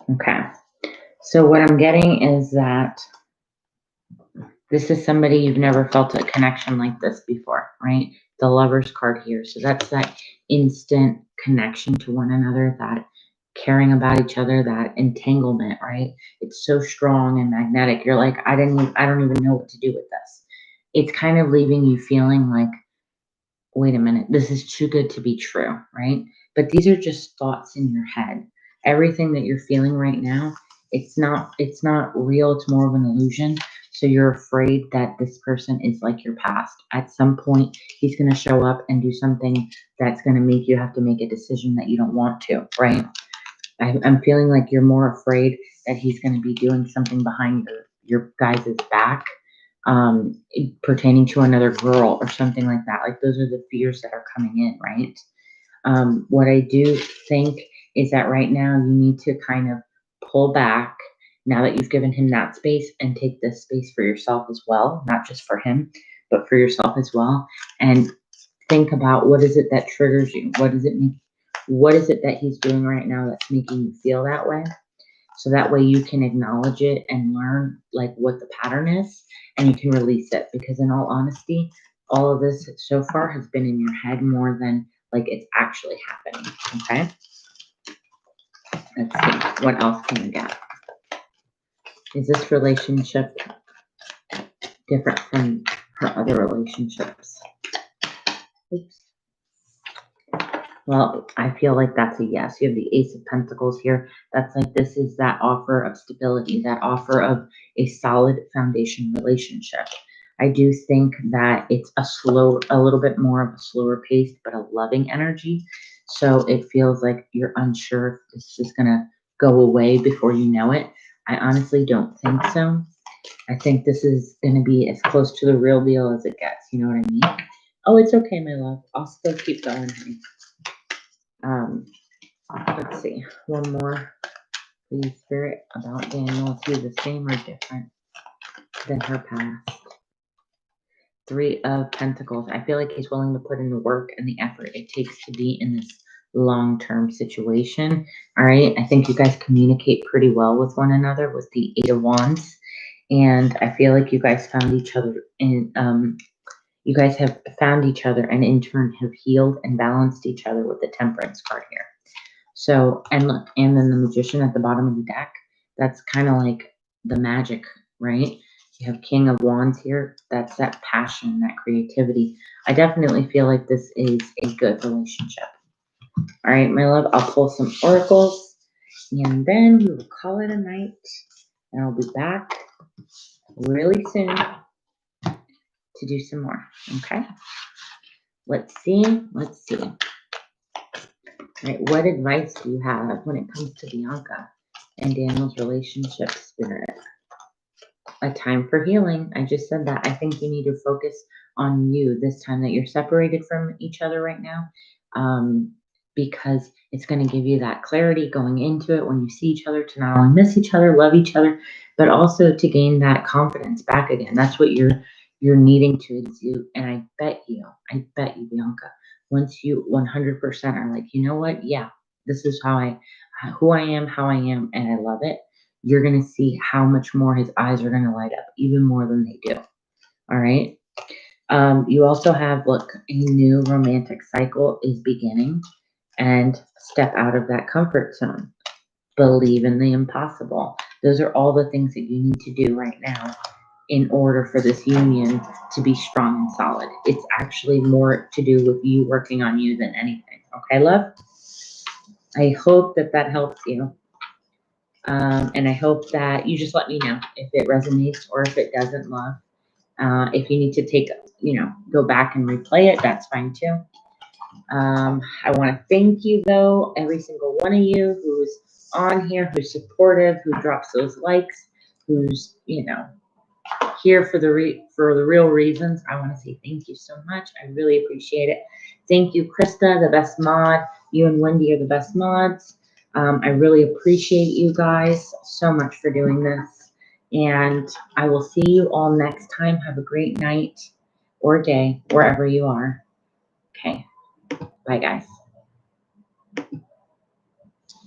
Okay, so what I'm getting is that this is somebody you've never felt a connection like this before, right? The Lover's card here. So that's that instant connection to one another, that caring about each other, that entanglement, right? It's so strong and magnetic. You're like, I don't even know what to do with this. It's kind of leaving you feeling like, wait a minute, this is too good to be true, right? But these are just thoughts in your head. Everything that you're feeling right now, it's not real, it's more of an illusion. So you're afraid that this person is like your past. At some point, he's going to show up and do something that's going to make you have to make a decision that you don't want to, right? I'm feeling like you're more afraid that he's going to be doing something behind your guys' back, pertaining to another girl or something like that. Like those are the fears that are coming in, right? What I do think is that right now you need to kind of pull back now that you've given him that space, and take this space for yourself as well, not just for him, but for yourself as well. And think about, what is it that triggers you? What is it that he's doing right now that's making you feel that way? So that way you can acknowledge it and learn like what the pattern is, and you can release it. Because in all honesty, all of this so far has been in your head more than like it's actually happening. Okay. Let's see. What else can we get? Is this relationship different from her other relationships? Oops. Well, I feel like that's a yes. You have the Ace of Pentacles here. That's like, this is that offer of stability, that offer of a solid foundation relationship. I do think that it's a little bit more of a slower pace, but a loving energy. So it feels like you're unsure if this is going to go away before you know it. I honestly don't think so. I think this is going to be as close to the real deal as it gets. You know what I mean? Oh, it's okay, my love. I'll still keep going, honey. Let's see, one more, please, Spirit, about Daniel. Is he the same or different than her past? Three of Pentacles. I feel like he's willing to put in the work and the effort it takes to be in this long-term situation. All right. I think you guys communicate pretty well with one another with the Eight of Wands. And I feel like you guys found each other in, you guys have found each other and in turn have healed and balanced each other with the Temperance card here. So, and look, and then the Magician at the bottom of the deck, that's kind of like the magic, right? You have King of Wands here. That's that passion, that creativity. I definitely feel like this is a good relationship. All right, my love, I'll pull some oracles, and then we will call it a night. And I'll be back really soon to do some more, okay? Let's see. All right, what advice do you have when it comes to Bianca and Daniel's relationship, Spirit? A time for healing. I just said that. I think you need to focus on you this time that you're separated from each other right now, because it's going to give you that clarity going into it when you see each other, to not only miss each other, love each other, but also to gain that confidence back again. That's what you're needing to exude. And I bet you, Bianca, once you 100% are like, you know what? Yeah, this is who I am, how I am, and I love it. You're going to see how much more his eyes are going to light up, even more than they do. All right. You also have, look, a new romantic cycle is beginning. and step out of that comfort zone. Believe in the impossible. Those are all the things that you need to do right now in order for this union to be strong and solid. It's actually more to do with you working on you than anything. Okay, love? I hope that that helps you. And I hope that you just let me know if it resonates or if it doesn't, love. If you need to take, go back and replay it, that's fine too. I want to thank you, though, every single one of you who's on here, who's supportive, who drops those likes, who's, here for the real reasons. I want to say thank you so much. I really appreciate it. Thank you, Krista, the best mod. You and Wendy are the best mods. I really appreciate you guys so much for doing this. And I will see you all next time. Have a great night or day, wherever you are. Okay. Bye, guys.